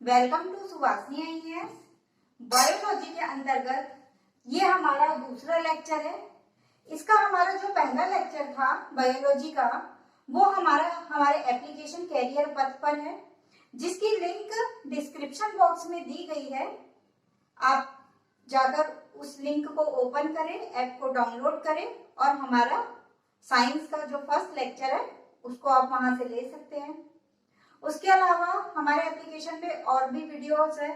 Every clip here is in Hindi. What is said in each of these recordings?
Welcome to Suvasini IAS. Biology के अंतर्गत ये हमारा दूसरा लेक्चर है। इसका हमारा जो पहला लेक्चर था बायोलॉजी का, वो हमारे एप्लीकेशन कैरियर पथ पर है, जिसकी लिंक डिस्क्रिप्शन बॉक्स में दी गई है। आप जाकर उस लिंक को ओपन करें, ऐप को डाउनलोड करें और हमारा साइंस का जो फर्स्ट लेक्चर है उसको आप वहां से ले सकते हैं। उसके अलावा हमारे एप्लीकेशन पे और भी वीडियोस है,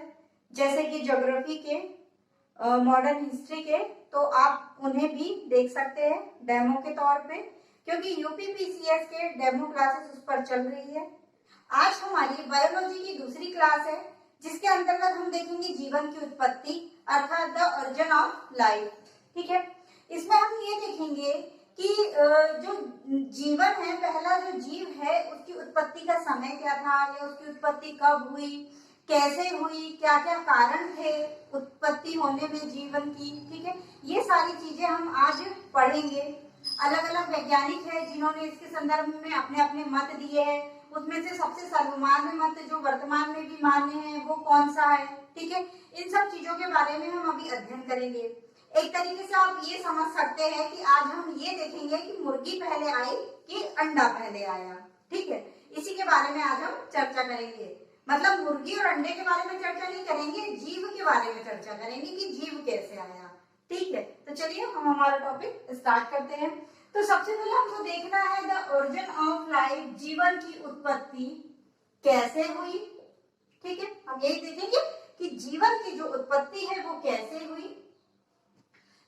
जैसे कि ज्योग्राफी के, मॉडर्न हिस्ट्री के, तो आप उन्हें भी देख सकते हैं डेमो के तौर पे, क्योंकि यूपीपीसीएस के डेमो क्लासेस उस पर चल रही है। आज हमारी बायोलॉजी की दूसरी क्लास है, जिसके अंतर्गत हम देखेंगे जीवन की उत्पत्ति, अर्थात द ओरिजिन ऑफ लाइफ। ठीक है, इसमें हम ये देखेंगे कि जो जीवन है, पहला जो जीव है, उसकी उत्पत्ति का समय क्या था, या उसकी उत्पत्ति कब हुई, कैसे हुई, क्या क्या कारण थे उत्पत्ति होने में जीवन की। ठीक है, ये सारी चीजें हम आज पढ़ेंगे। अलग अलग वैज्ञानिक है जिन्होंने इसके संदर्भ में अपने अपने मत दिए हैं। उसमें से सबसे सर्वमान्य मत जो वर्तमान में भी मान्य है वो कौन सा है। ठीक है, इन सब चीजों के बारे में हम अभी अध्ययन करेंगे। एक तरीके से आप ये समझ सकते हैं कि आज हम ये देखेंगे कि मुर्गी पहले आई कि अंडा पहले आया। ठीक है, इसी के बारे में आज हम चर्चा करेंगे। मतलब मुर्गी और अंडे के बारे में चर्चा नहीं करेंगे, जीव के बारे में चर्चा करेंगे कि जीव कैसे आया। ठीक है, तो चलिए हम हमारा टॉपिक स्टार्ट करते हैं। तो सबसे पहले हमको देखना है द ओरिजिन ऑफ लाइफ, जीवन की उत्पत्ति कैसे हुई। ठीक है, हम यही देखेंगे कि जीवन की जो उत्पत्ति है वो कैसे हुई।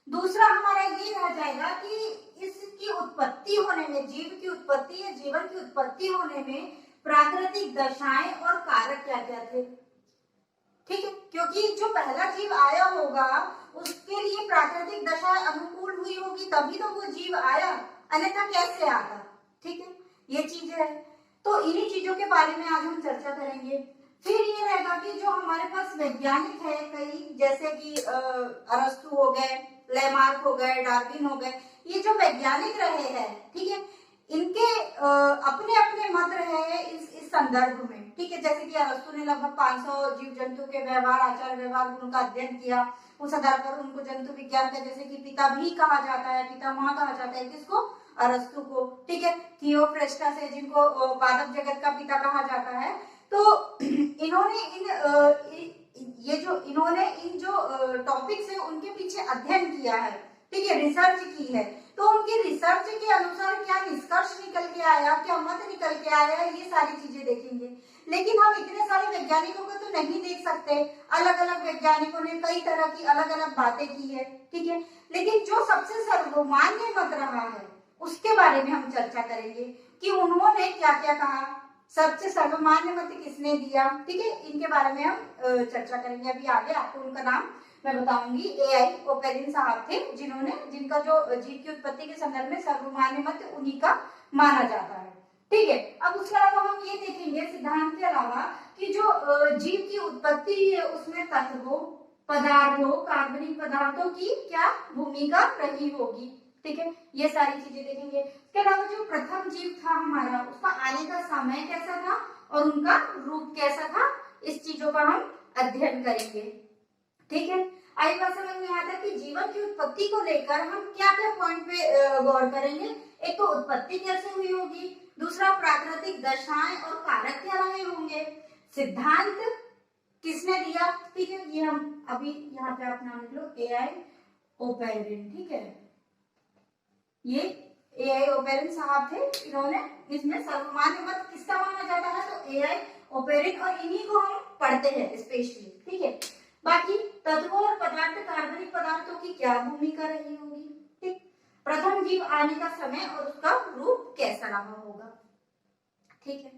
दूसरा हमारा ये रह जाएगा कि इसकी उत्पत्ति होने में, जीव की उत्पत्ति या जीवन की उत्पत्ति होने में प्राकृतिक दशाएं और कारक क्या क्या थे। ठीक है, क्योंकि जो पहला जीव आया होगा उसके लिए प्राकृतिक दशाएं अनुकूल हुई होगी, तभी तो वो जीव आया, अन्यथा कैसे आता। ठीक है, ये चीज है। तो इन्हीं चीजों के बारे में आज हम चर्चा करेंगे। फिर ये रहेगा कि जो हमारे पास वैज्ञानिक है कई, जैसे कि अरस्तु हो गए, लेमार्क हो गए, डार्विन हो गए, ये जो वैज्ञानिक रहे हैं, ठीक है, इनके अपने अपने मत रहे हैं इस संदर्भ में। ठीक है, जैसे कि अरस्तु ने लगभग 500 जीव जंतु के व्यवहार, आचार व्यवहार, गुण का अध्ययन किया। उस आधार पर उनको जंतु विज्ञान का जैसे कि पिता भी कहा जाता है, पितामह कहा जाता है किसको, अरस्तु को। ठीक है, थियोफ्रेस्टस है जिनको पादप जगत का पिता कहा जाता है। तो इन्होंने इन जो टॉपिक्स है उनके पीछे अध्ययन किया है। ठीक है, रिसर्च की है। तो उनकी रिसर्च के अनुसार क्या निष्कर्ष निकल के आया, क्या मत निकल के आया, ये सारी चीजें देखेंगे। लेकिन हम इतने सारे वैज्ञानिकों को तो नहीं देख सकते। अलग अलग वैज्ञानिकों ने कई तरह की अलग अलग बातें की है। ठीक है, लेकिन जो सबसे सर्वमान्य मत रहा है उसके बारे में हम चर्चा करेंगे कि उन्होंने क्या क्या कहा, सबसे सर्वमान्य मत किसने दिया। ठीक है, इनके बारे में हम चर्चा करेंगे। अभी आगे आपको उनका नाम मैं बताऊंगी। एआई ओपेरिन साहब थे जिनका जो जीव की उत्पत्ति के संदर्भ में सर्वमान्य मत उन्हीं का माना जाता है। ठीक है, अब उसके अलावा हम ये देखेंगे सिद्धांत के अलावा कि जो जीव की उत्पत्ति है उसमें तत्वों, पदार्थों, कार्बनिक पदार्थों की क्या भूमिका रही होगी। ठीक है, ये सारी चीजें देखेंगे। इसके अलावा जो प्रथम जीव था हमारा, उसका आने का समय कैसा था और उनका रूप कैसा था, इस चीजों का हम अध्ययन करेंगे। ठीक है, आई बात समझ में आता है कि जीवन की उत्पत्ति को लेकर हम क्या क्या पॉइंट पे गौर करेंगे। एक तो उत्पत्ति कैसे हुई होगी, दूसरा प्राकृतिक दशाएं और कारक क्या रहे होंगे, सिद्धांत किसने दिया। ठीक है, ये हम अभी यहाँ पे आप नाम लिख लो, एआई ओपेरिन। ठीक है, ये एआई ओपेरिन साहब थे, इन्होंने इसमें सर्वमान्य मत किसका माना जाता है, तो एआई ओपेरिन, और इन्हीं को हम पढ़ते हैं स्पेशली। ठीक है, बाकी तत्वों और पदार्थ, कार्बनिक पदार्थों की क्या भूमिका रही होगी। ठीक, प्रथम जीव आने का समय और उसका रूप कैसा रहा होगा। ठीक है,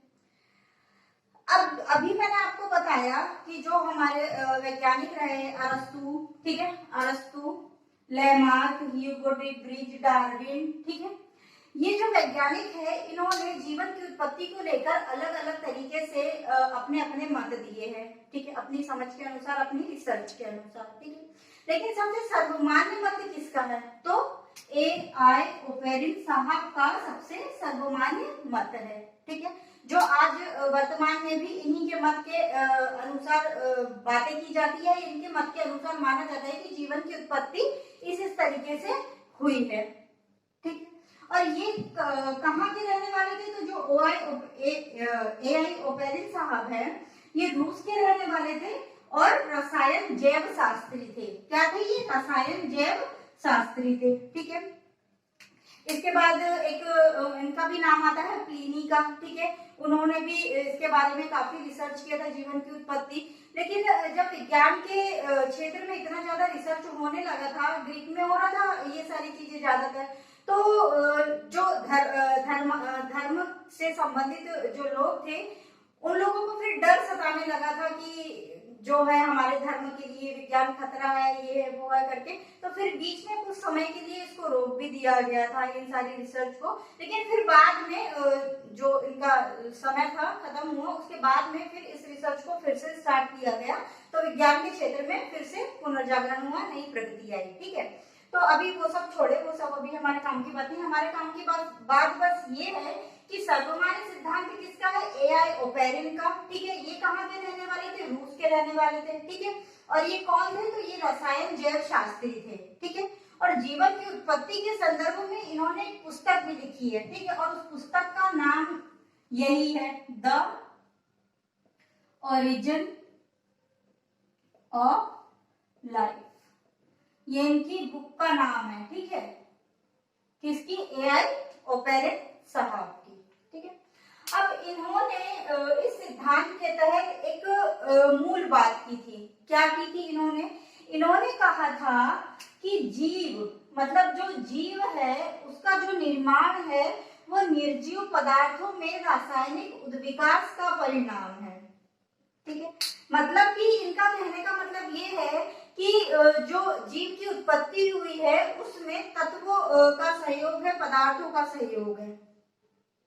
अब अभी मैंने आपको बताया कि जो हमारे वैज्ञानिक रहे अरस्तु, ठीक है, अरस्तु, Lamarck, Hugo de bridge, Darwin. ठीक है, ये जो वैज्ञानिक है इन्होंने जीवन की उत्पत्ति को लेकर अलग अलग तरीके से अपने अपने मत दिए हैं। ठीक है, अपनी समझ के अनुसार, अपनी रिसर्च के अनुसार। ठीक है, लेकिन सबसे सर्वमान्य मत किसका है, तो एआई ओपेरिन साहब का सबसे सर्वमान्य मत है। ठीक है, जो आज वर्तमान में भी इन्हीं के मत के अनुसार बातें की जाती है। इनके मत के अनुसार माना जाता है कि जीवन की उत्पत्ति इस तरीके से हुई है। ठीक है, और ये कहाँ के रहने वाले थे? तो जो AI ओपेरिन साहब है, ये रूस के रहने वाले थे और रसायन जैव शास्त्री थे। क्या थे ये? रसायन जैव शास्त्री थे। ठीक है, इसके बाद एक इनका भी नाम आता है प्लिनी का। ठीक है, उन्होंने भी इसके बारे में काफी रिसर्च किया था, जीवन की उत्पत्ति। लेकिन जब विज्ञान के क्षेत्र में इतना ज्यादा रिसर्च होने लगा था, ग्रीक में हो रहा था ये सारी चीजें ज्यादातर, तो जो धर्म से संबंधित जो लोग थे, उन लोगों को फिर डर सताने लगा था कि जो है हमारे धर्म के लिए विज्ञान खतरा है, ये है वो है करके। तो फिर बीच में कुछ समय के लिए इसको रोक भी दिया गया था, इन सारी रिसर्च को। लेकिन फिर बाद में जो इनका समय था खत्म हुआ, उसके बाद में फिर इस रिसर्च को फिर से स्टार्ट किया गया। तो विज्ञान के क्षेत्र में फिर से पुनर्जागरण हुआ, नई प्रगति आई। ठीक है, तो अभी वो सब छोड़े, वो सब अभी हमारे काम की बात नहीं। हमारे काम की बात बस ये है कि सर्वमान्य सिद्धांत किसका है? AI ओपेरिन का। ठीक है, ये कहाँ के रहने वाले थे? रूस के रहने वाले थे। ठीक है, और ये कौन थे? तो ये रसायन जैव शास्त्री थे। ठीक है, और जीवन की उत्पत्ति के संदर्भ में इन्होंने एक पुस्तक भी लिखी है। ठीक है, और उस पुस्तक का नाम यही है, द ओरिजिन ऑफ लाइफ। ये इनकी बुक का नाम है। ठीक है, किसकी? AI ओपेरिन साहब की। ठीक है, अब इन्होंने इस सिद्धांत के तहत एक मूल बात की थी। क्या की थी इन्होंने कहा था कि जीव, मतलब जो जीव है, उसका जो निर्माण है वो निर्जीव पदार्थों में रासायनिक उद्विकास का परिणाम है। ठीक है, मतलब कि इनका कहने का मतलब ये है कि जो जीव की उत्पत्ति हुई है उसमें तत्वों का सहयोग है, पदार्थों का सहयोग है।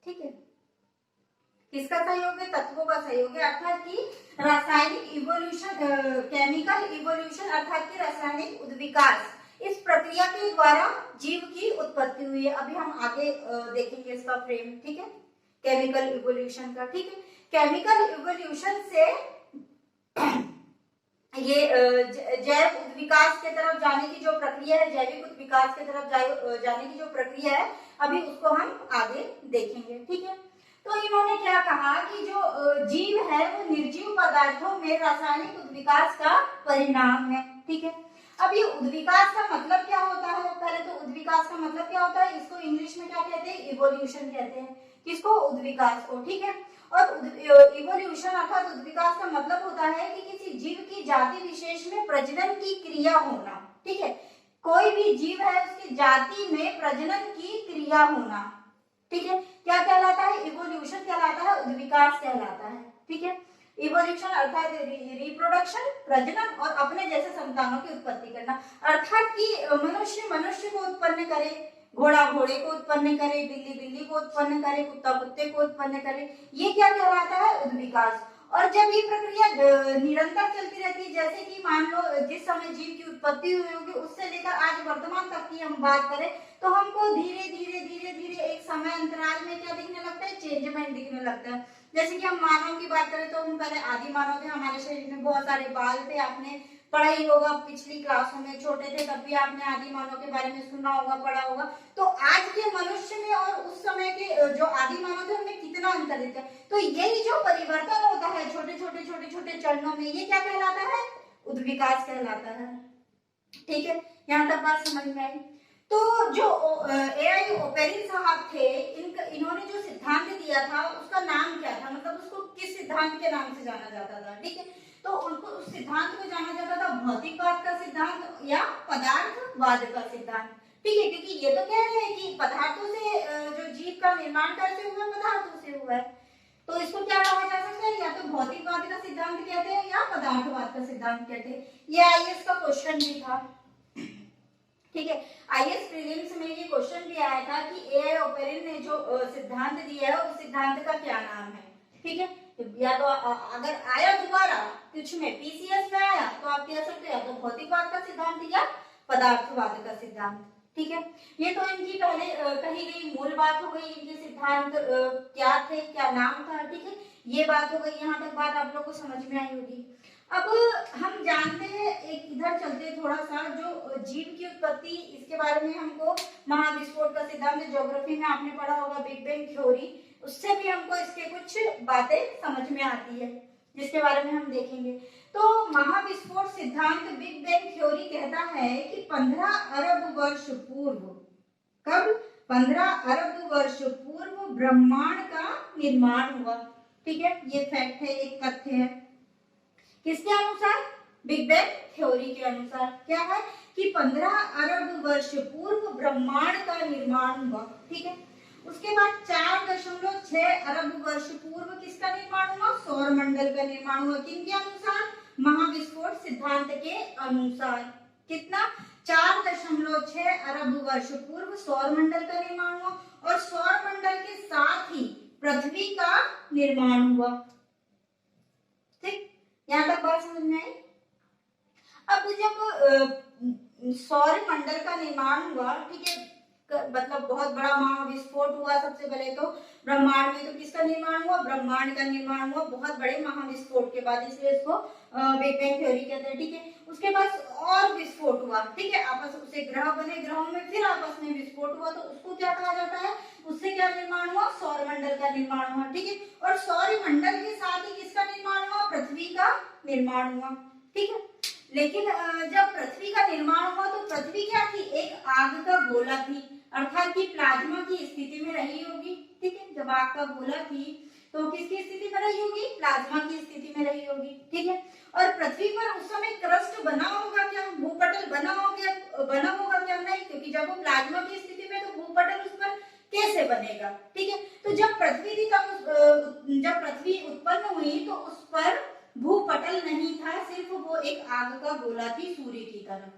ठीक है, किसका सहयोग है? तत्वों का सहयोग है, अर्थात कि रासायनिक इवोल्यूशन, केमिकल इवोल्यूशन, अर्थात कि रासायनिक उद्विकास, इस प्रक्रिया के द्वारा जीव की उत्पत्ति हुई है। अभी हम आगे देखेंगे इसका फ्रेम। ठीक है, केमिकल इवोल्यूशन का। ठीक है, केमिकल इवोल्यूशन से ये जैव उद्विकास के तरफ जाने की जो प्रक्रिया है, जैविक उद्विकास के तरफ जाने की जो प्रक्रिया है, अभी उसको हम आगे देखेंगे। ठीक है, तो इन्होंने क्या कहा कि जो जीव है वो निर्जीव पदार्थों में रासायनिक उद्विकास का परिणाम है। ठीक है, अब ये उद्विकास का मतलब क्या होता है? पहले तो उद्विकास का मतलब क्या होता है, इसको इंग्लिश में क्या कहते हैं? इवोल्यूशन कहते हैं। किसको? उद्विकास को। ठीक है, और इवोल्यूशन अर्थात उद्विकास का मतलब होता है कि किसी जीव की जाति विशेष में प्रजनन की क्रिया होना। ठीक है, कोई भी जीव है उसकी जाति में प्रजनन की क्रिया होना। ठीक है, क्या कहलाता है? इवोल्यूशन कहलाता है, उद्विकास कहलाता है। ठीक है, इवोल्यूशन अर्थात रिप्रोडक्शन, प्रजनन और अपने जैसे संतानों की उत्पत्ति करना, अर्थात कि मनुष्य मनुष्य को उत्पन्न करे, घोड़ा घोड़े को उत्पन्न करे, बिल्ली बिल्ली को उत्पन्न करे, कुत्ता कुत्ते को उत्पन्न करे, ये क्या कहलाता है? उद्विकास। और जब ये प्रक्रिया निरंतर चलती रहती है, जैसे कि मान लो जिस समय जीव की उत्पत्ति हुई होगी उससे लेकर आज वर्तमान तक की हम बात करें, तो हमको धीरे धीरे धीरे धीरे एक समय अंतराल में क्या दिखने लगता है? चेंजमेंट दिखने लगता है। जैसे कि हम मानव की बात करें तो हम पहले आदि मानव थे, हमारे शरीर में बहुत सारे बाल थे। आपने पढ़ा ही होगा, पिछली क्लासों में छोटे थे तब भी आपने आदि मानव के बारे में सुना होगा, पढ़ा होगा। तो आज के मनुष्य में और उस समय के जो आदि मानव थे उनमें कितना अंतर दिखता है। तो यही जो परिवर्तन होता है छोटे छोटे चरणों में, ये क्या कहलाता है? उद्विकास कहलाता है। ठीक है, यहाँ तक बात समझ में आई। तो जो AI ओपेरिन साहब थे, इन्होंने जो सिद्धांत दिया था उसका नाम क्या था? मतलब उसको किस सिद्धांत के नाम से जाना जाता था? ठीक है, तो उनको उस सिद्धांत को जाना जाता था भौतिकवाद का सिद्धांत या पदार्थवाद का सिद्धांत। ठीक है, क्योंकि ये तो कह रहे हैं कि पदार्थों से जो जीव का निर्माण कैसे हुआ? पदार्थों से हुआ है। तो इसको क्या कहा जा सकता है? या तो भौतिकवाद का सिद्धांत कहते हैं या पदार्थवाद का सिद्धांत कहते हैं। ये IAS का क्वेश्चन भी था। ठीक है, IAS प्रीलिम्स में ये क्वेश्चन भी आया था कि AI ओपेरिन ने जो सिद्धांत दिया है उस सिद्धांत का क्या नाम है। ठीक है, या तो अगर आया दोबारा कुछ में PCS में आया तो आप कह सकते हो या तो भौतिकवाद का सिद्धांत या पदार्थवाद का सिद्धांत। ठीक है, ये तो इनकी पहले कही गई मूल बात हो गई, इनके सिद्धांत क्या थे, क्या नाम था। ठीक है, ये बात हो गई, यहाँ तक बात आप लोग को समझ में आई होगी। अब हम जानते हैं, एक इधर चलते हैं थोड़ा सा, जो जीव की उत्पत्ति, इसके बारे में हमको महाविस्फोट का सिद्धांत ज्योग्राफी में आपने पढ़ा होगा, बिग बैंग थ्योरी, उससे भी हमको इसके कुछ बातें समझ में आती है, जिसके बारे में हम देखेंगे। तो महाविस्फोट सिद्धांत बिग बैंग थ्योरी कहता है कि 15 अरब वर्ष पूर्व, कब, 15 अरब वर्ष पूर्व ब्रह्मांड का निर्माण हुआ। ठीक है, ये फैक्ट है, एक तथ्य है। किसके अनुसार? बिग बैंग थ्योरी के अनुसार। क्या है कि 15 अरब वर्ष पूर्व ब्रह्मांड का निर्माण हुआ। ठीक है, उसके बाद 4.6 अरब वर्ष पूर्व किसका निर्माण हुआ? सौर मंडल का निर्माण हुआ। किनके अनुसार? महाविस्फोट सिद्धांत के अनुसार। कितना? 4.6 अरब वर्ष पूर्व सौर मंडल का निर्माण हुआ, और सौर मंडल के साथ ही पृथ्वी का निर्माण हुआ। ठीक, यहाँ तक बात समझ में आई। अब जब सौर मंडल का निर्माण हुआ, ठीक है, मतलब बहुत बड़ा महाविस्फोट हुआ सबसे पहले तो ब्रह्मांड में। तो किसका निर्माण हुआ? ब्रह्मांड का निर्माण हुआ बहुत बड़े महाविस्फोट के बाद, इसलिए इसको बिग बैंग थ्योरी कहते हैं। ठीक है, उसके बाद और विस्फोट हुआ। ठीक है, आपस से ग्रह बने, ग्रहों में फिर आपस में विस्फोट हुआ, तो उसको क्या कहा जाता है? उससे क्या निर्माण हुआ? सौर मंडल का निर्माण हुआ। ठीक है, और सौर मंडल के साथ ही किसका निर्माण हुआ? पृथ्वी का निर्माण हुआ। ठीक है, लेकिन जब पृथ्वी का निर्माण हुआ तो पृथ्वी क्या थी? एक आग का गोला थी, अर्थात कि प्लाज्मा की स्थिति में रही होगी। ठीक है, जब आग का गोला थी तो किसकी स्थिति में रही होगी? प्लाज्मा की स्थिति में रही होगी। ठीक है, और पृथ्वी पर उस समय क्रस्ट बना होगा क्या? भूपटल बना होगा क्या? नहीं, क्योंकि जब वो प्लाज्मा की स्थिति में, तो भूपटल उस पर कैसे बनेगा? ठीक है, तो जब पृथ्वी थी, तब जब पृथ्वी उत्पन्न हुई तो उस पर भूपटल नहीं था, सिर्फ वो एक आग का गोला थी, सूर्य की तरह।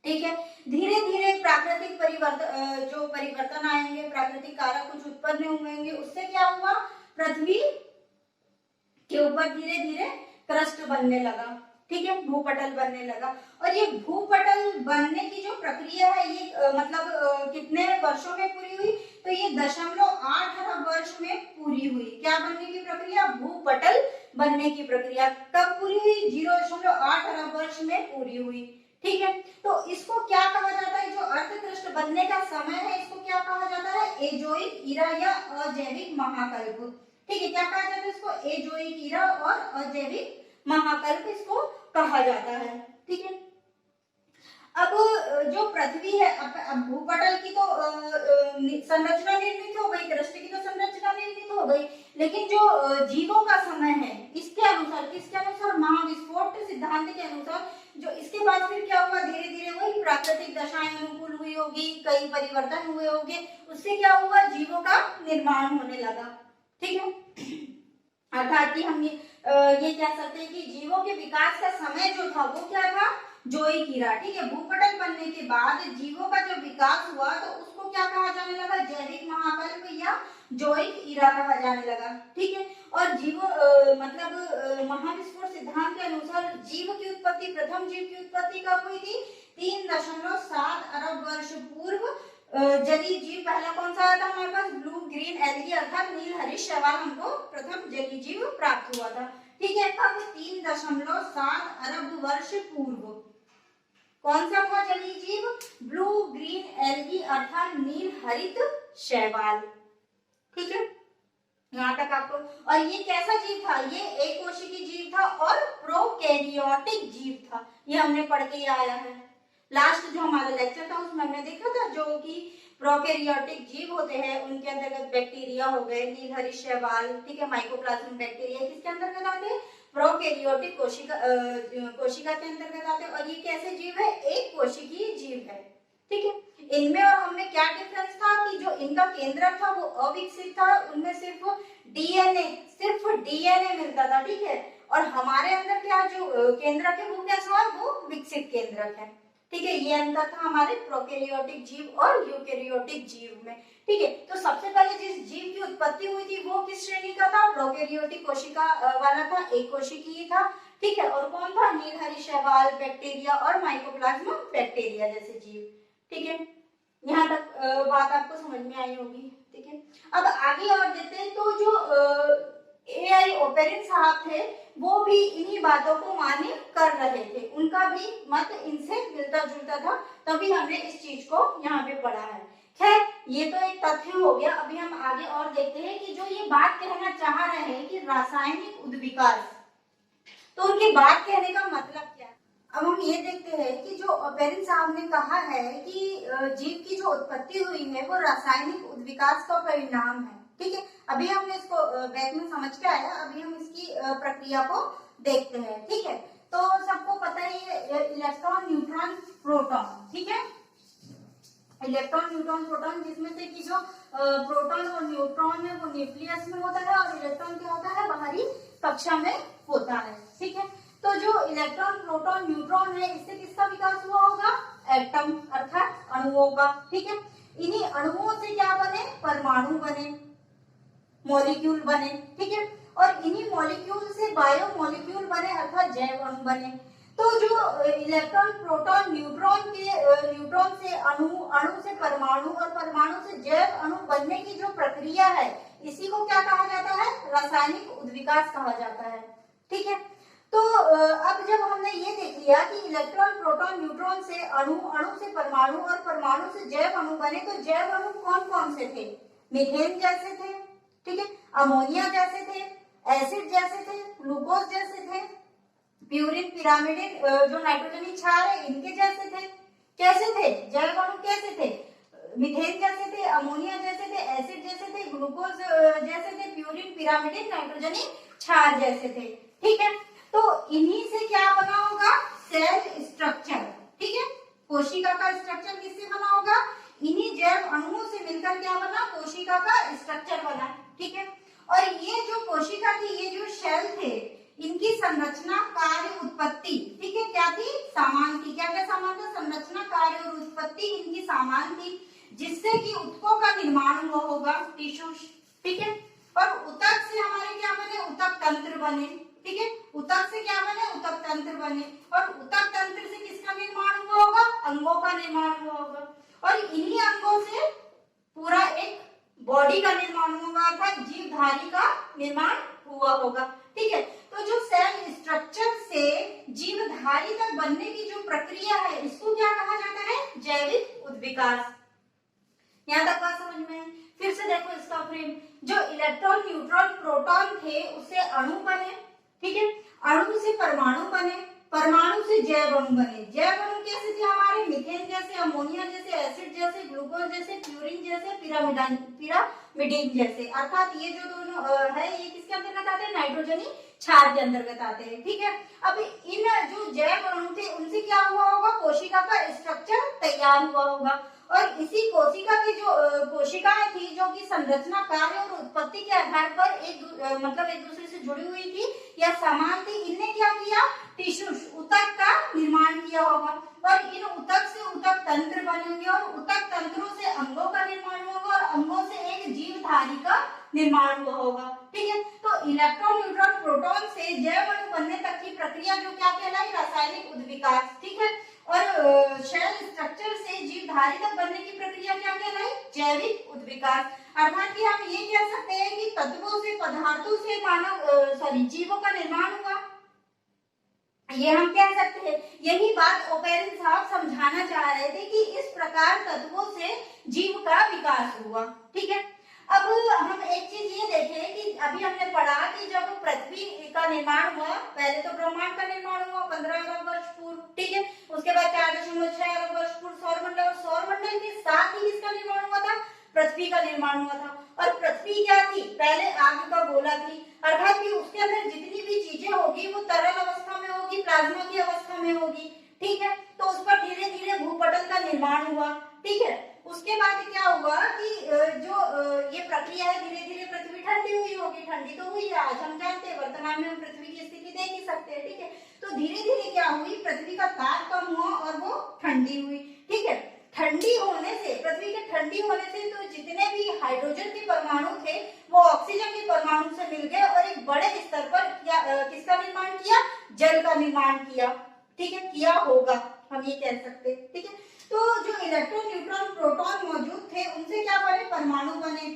ठीक है, धीरे धीरे प्राकृतिक परिवर्तन, जो परिवर्तन आएंगे, प्राकृतिक कारक कुछ उत्पन्न होंगे, उससे क्या हुआ? पृथ्वी के ऊपर धीरे धीरे क्रस्ट बनने लगा। ठीक है, भूपटल बनने लगा। और ये भूपटल बनने की जो प्रक्रिया है, ये मतलब कितने वर्षों में पूरी हुई? तो ये 0.8 अरब वर्ष में पूरी हुई। क्या बनने की प्रक्रिया? भूपटल बनने की प्रक्रिया। कब पूरी हुई? 0.8 अरब वर्ष में पूरी हुई। ठीक है, तो इसको क्या कहा जाता है? जो अर्थ क्रस्ट बनने का समय है, इसको क्या कहा जाता है? एजोइक ईरा या अजैविक महाकल्प। ठीक है, क्या कहा जाता है इसको? एजोइक ईरा और अजैविक महाकल्प इसको कहा जाता है। ठीक है, अब जो पृथ्वी है, अब भूपटल की तो संरचना निर्मित हो गई, क्रस्ट की तो संरचना निर्मित हो गई, लेकिन जो जीवों का समय है, इसके अनुसार, किसके अनुसार? महाविस्फोट सिद्धांत के अनुसार, जो इसके बाद फिर क्या हुआ? धीरे धीरे वही प्राकृतिक दशाएं अनुकूल हुई होगी, कई परिवर्तन हुए होंगे, उससे क्या हुआ? जीवों का निर्माण होने लगा। ठीक है, अर्थात कि हम ये कह सकते हैं कि जीवों के विकास का समय जो था वो क्या था? जोइक ईरा। ठीक है, भूपटल बनने के बाद जीवों का जब विकास हुआ तो उसको क्या कहा जाने लगा? जैविक महाकल्प या जोइक ईरा कहा जाने लगा। ठीक है, और मतलब महाविस्फोट सिद्धांत के अनुसार जीव की उत्पत्ति, प्रथम जीव की उत्पत्ति कब हुई थी? 3.7 अरब वर्ष पूर्व जलीय जीव पहला कौन सा आया था हमारे पास? ब्लू ग्रीन एल्गी अर्थात नील हरित शैवाल, हमको प्रथम जलीय जीव प्राप्त हुआ था। ठीक है, कब? 3.7 अरब वर्ष पूर्व। कौन सा था जलीय जीव? ब्लू ग्रीन एल्गी अर्थात नील हरित शैवाल। ठीक है, यहाँ तक आपको। और ये कैसा जीव था? ये एक कोशिकीय जीव था और प्रोकैरियोटिक जीव था, ये हमने पढ़ के आया है। लास्ट जो हमारा लेक्चर था उसमें हमने देखा था, जो कि प्रोकैरियोटिक जीव होते हैं उनके अंतर्गत बैक्टीरिया हो गए, नील हरित शैवाल, ठीक है, माइकोप्लाज्म बैक्टीरिया किसके अंतर्गत आते हैं? प्रोकैरियोटिक कोशिका के अंतर्गत आते हैं। और ये कैसे जीव है? एक कोशिकीय जीव है। ठीक है, इनमें और हमने क्या डिफरेंस था कि जो इनका केंद्रक था वो अविकसित था, उनमें सिर्फ डीएनए मिलता था। ठीक है, और हमारे अंदर क्या जो केंद्रक है वो कैसा है? वो विकसित केंद्रक है। ठीक है, ये अंतर था हमारे प्रोकैरियोटिक जीव और यूकैरियोटिक जीव में। ठीक है, तो सबसे पहले जिस जीव की उत्पत्ति हुई थी वो किस श्रेणी का था? प्रोकैरियोटिक कोशिका वाला था, एक कोशिकीय था। ठीक है, और कौन था? नील हरित शैवाल, बैक्टीरिया और माइकोप्लाज्मा बैक्टीरिया जैसे जीव। ठीक है, यहाँ तक बात आपको समझ में आई होगी। ठीक है, अब आगे और देते हैं। तो जो एआई ओपेरिन साहब थे वो भी इन्हीं बातों को मान्य कर रहे थे, उनका भी मत इनसे मिलता जुलता था, तभी हमने इस चीज को यहाँ पे पढ़ा है। खैर, ये तो एक तथ्य हो गया। अभी हम आगे और देखते हैं कि जो ये बात कहना चाह रहे हैं कि रासायनिक उद्विकास, तो उनकी बात कहने का मतलब क्या है। अब हम ये देखते हैं कि जो ओपेरिन साहब ने कहा है कि जीव की जो उत्पत्ति हुई है वो रासायनिक उद्विकास का परिणाम है। ठीक है, अभी हमने इसको बैक में समझ के आया, अभी हम इसकी प्रक्रिया को देखते हैं। ठीक है, तो सबको पता है इलेक्ट्रॉन न्यूट्रॉन प्रोटॉन। ठीक है, इलेक्ट्रॉन न्यूट्रॉन प्रोटॉन, जिसमें से कि जो प्रोटॉन और न्यूट्रॉन है वो न्यूक्लियस में होता है और इलेक्ट्रॉन क्या होता है, बाहरी कक्षा में होता है। ठीक है, तो जो इलेक्ट्रॉन प्रोटॉन न्यूट्रॉन है इससे किसका विकास हुआ होगा, एटम अर्थात अणुओं का। ठीक है, इन्हीं अणुओं से क्या बने, परमाणु बने, मॉलिक्यूल बने। ठीक है, और इन्हीं मॉलिक्यूल से बायो मॉलिक्यूल बने अर्थात जैव अणु बने। तो जो इलेक्ट्रॉन प्रोटॉन न्यूट्रॉन से अणु से परमाणु और परमाणु से जैव अणु बनने की जो प्रक्रिया है, इसी को क्या कहा जाता है, रासायनिक उद्विकास कहा जाता है। ठीक है, तो अब जब हमने ये देख लिया कि इलेक्ट्रॉन प्रोटॉन न्यूट्रॉन से अणु से परमाणु और परमाणु से जैव अणु बने, तो जैव अणु कौन कौन से थे, मीथेन जैसे थे, ठीक है, अमोनिया जैसे थे, एसिड जैसे थे, ग्लूकोज जैसे थे, प्यूरिन पिरामिडिन जो नाइट्रोजनी क्षार है इनके जैसे थे। कैसे थे, जैव अणु कैसे थे, मीथेन जैसे थे, अमोनिया जैसे थे, एसिड जैसे थे, ग्लूकोज जैसे थे, प्यूरिन पिरामिडिन नाइट्रोजनी क्षार जैसे थे। ठीक है, तो इन्हीं से क्या बना होगा, सेल स्ट्रक्चर। ठीक है, कोशिका का स्ट्रक्चर किससे बना होगा, इन्हीं जैव अणुओं से मिलकर क्या बना, कोशिका का स्ट्रक्चर बना। ठीक है, और ये जो कोशिका की ये जो सेल थे, इनकी संरचना, कार्य, उत्पत्ति, ठीक है, क्या थी, समान थी। क्या क्या समान था, संरचना, कार्य और उत्पत्ति इनकी समान थी, जिससे कि ऊतकों का निर्माण हुआ होगा, टिश्यूज। ठीक है, और ऊतक से हमारे क्या बने, ऊतक तंत्र बने। ठीक है, ऊतक से क्या बने, ऊतक तंत्र बने, और ऊतक तंत्र से किसका निर्माण हुआ होगा, अंगों का निर्माण हुआ होगा, और इन्हीं अंगों से पूरा एक बॉडी का निर्माण होगा अर्थात जीवधारी का निर्माण हुआ होगा। ठीक है, तो जो सेल स्ट्रक्चर से जीवधारी तक बनने की जो प्रक्रिया है, इसको क्या कहा जाता है, जैविक उद्विकास। यहाँ तक बात समझ में? फिर से देखो इसका फ्रेम, जो इलेक्ट्रॉन न्यूट्रॉन प्रोटॉन थे उससे अणु बने। ठीक है, अणु से परमाणु बने, परमाणु से जैव अणु बने। जैव अणु कैसे थे हमारे, मीथेन जैसे, अमोनिया जैसे, एसिड जैसे, ग्लूकोज जैसे, प्यूरिन जैसे, पिरामिडिन जैसे। अर्थात ये जो दोनों है ये किसके अंतर्गत आते हैं, नाइट्रोजनी क्षार के अंतर्गत आते हैं। ठीक है, अब इन जो जैव अणु थे उनसे क्या हुआ होगा, कोशिका का स्ट्रक्चर तैयार हुआ होगा, और इसी कोशिका की जो कोशिकाएं थी जो कि संरचना, कार्य और उत्पत्ति के आधार पर मतलब एक दूसरे से जुड़ी हुई थी या समान थी, इनने क्या किया, टिश्यूज, ऊतक का निर्माण किया होगा, और इन ऊतक से ऊतक तंत्र बनेंगे, और ऊतक तंत्रों से अंगों का निर्माण होगा, और अंगों से एक जीवधारी का निर्माण हुआ होगा। ठीक है, तो इलेक्ट्रॉन न्यूट्रॉन प्रोटॉन से जैव अणु बनने तक की प्रक्रिया जो क्या कहलाई, रासायनिक उद्विकास। ठीक है, और सेल स्ट्रक्चर से जीवधारी तक बनने की प्रक्रिया क्या कहलाई, जैविक उद्विकास। अर्थात कि हम ये कह सकते हैं कि तत्वों से, पदार्थों से जीवों का निर्माण हुआ, ये हम कह सकते हैं। यही बात ओपेरिन साहब समझाना चाह रहे थे कि इस प्रकार तत्वों से जीव का विकास हुआ। ठीक है, अब हम एक चीज ये देखें कि अभी हमने पढ़ा कि जब पृथ्वी का निर्माण हुआ, पहले तो ब्रह्मांड का निर्माण हुआ 15 अरब वर्ष पूर्व। ठीक है, उसके बाद 4.6 अरब वर्ष पूर्व सौरमंडल, और सौरमंडल के साथ ही किसका निर्माण हुआ था, पृथ्वी का निर्माण हुआ था। और पृथ्वी क्या थी, पहले आग का गोला थी, अर्थात कि उसके अंदर जितनी भी चीजें होगी वो तरल अवस्था में होगी, प्लाज्मा की अवस्था में होगी। ठीक है, तो उस पर धीरे धीरे भूपटल का निर्माण हुआ। ठीक है, उसके बाद क्या हुआ कि जो ये प्रक्रिया है, धीरे धीरे पृथ्वी ठंडी हुई होगी, ठंडी तो हुई है, आज हम जानते हैं, वर्तमान में हम पृथ्वी की स्थिति देख ही सकते हैं। ठीक है, तो धीरे धीरे क्या हुई, पृथ्वी का ताप कम हुआ और वो ठंडी हुई। ठीक है, ठंडी होने से, पृथ्वी के ठंडी होने से तो जितने भी हाइड्रोजन के परमाणु थे वो ऑक्सीजन के परमाणु से मिल गए और एक बड़े स्तर पर किसका निर्माण किया, जल का निर्माण किया। ठीक है, किया होगा, हम ये कह सकते हैं। ठीक है, तो जो इलेक्ट्रॉन न्यूट्रॉन प्रोटॉन मौजूद थे उनसे क्या बने, परमाणु बने,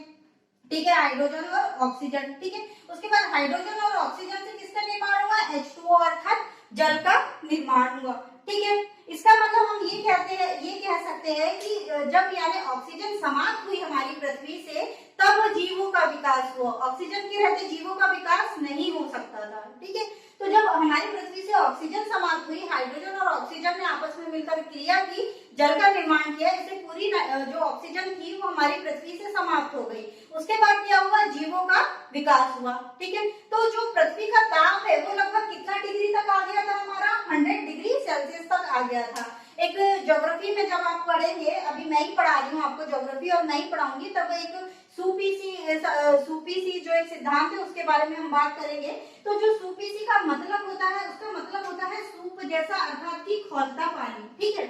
ठीक है, हाइड्रोजन और ऑक्सीजन, ठीक है। उसके बाद हाइड्रोजन और ऑक्सीजन से किसका निर्माण हुआ, H2O अर्थात जल का निर्माण हुआ, ठीक है। इसका मतलब हम ये कह सकते हैं कि जब यानी ऑक्सीजन समाप्त हुई हमारी पृथ्वी से तब जीवों का विकास हुआ, ऑक्सीजन के रहते जीवों का विकास नहीं हो सकता था, ठीक है। तो जब हमारी पृथ्वी से ऑक्सीजन समाप्त हुई, हाइड्रोजन और ऑक्सीजन ने आपस में मिलकर क्रिया की, जल का निर्माण किया, इससे पूरी जो ऑक्सीजन थी वो हमारी पृथ्वी से समाप्त हो गई। उसके बाद क्या हुआ, जीवों का विकास हुआ, ठीक है। तो जो पृथ्वी का ताप है वो लगभग कितना डिग्री तक आ गया था हमारा, 100 डिग्री सेल्सियस तक आ गया था। एक ज्योग्राफी में जब आप पढ़ेंगे, अभी मैं ही पढ़ा रही हूँ आपको ज्योग्राफी और मैं ही पढ़ाऊंगी, तब एक सुपीसी जो एक सिद्धांत है उसके बारे में हम बात करेंगे। तो जो सुपीसी का मतलब होता है, उसका मतलब होता है सूप जैसा अर्थात कि खौलता पानी, ठीक है।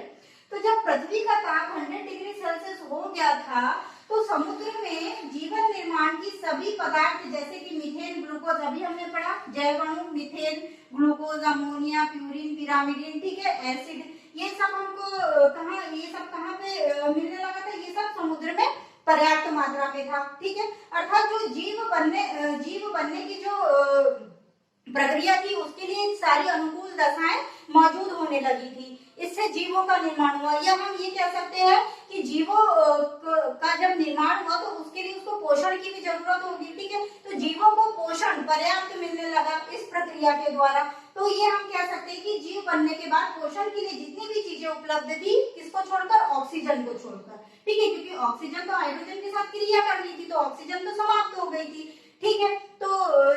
तो जब पृथ्वी का ताप 100 डिग्री सेल्सियस हो गया था तो समुद्र में जीवन निर्माण की सभी पदार्थ जैसे कि मीथेन, ग्लूकोज, अभी हमने पढ़ा जैव अणु, methane, glucose, ammonia, purine, pyrimidine, ठीक है, एसिड, ये सब हमको कहाँ पे मिलने लगा था, ये सब समुद्र में पर्याप्त मात्रा में था, ठीक है। अर्थात जो जीव बनने की जो प्रक्रिया थी उसके लिए सारी अनुकूल दशाएं मौजूद होने लगी थी, इससे जीवों का निर्माण हुआ। या हम ये कह सकते हैं कि जीवों का जब निर्माण हुआ तो उसके लिए उसको पोषण की भी जरूरत होगी, ठीक है। तो जीवों को पोषण पर्याप्त मिलने लगा इस प्रक्रिया के द्वारा। तो ये हम कह सकते हैं कि जीव बनने के बाद पोषण के लिए जितनी भी चीजें उपलब्ध थी, किसको छोड़कर, ऑक्सीजन को छोड़कर, ठीक है, क्योंकि ऑक्सीजन तो हाइड्रोजन के साथ क्रिया कर रही थी तो ऑक्सीजन तो समाप्त हो गई थी, ठीक है। तो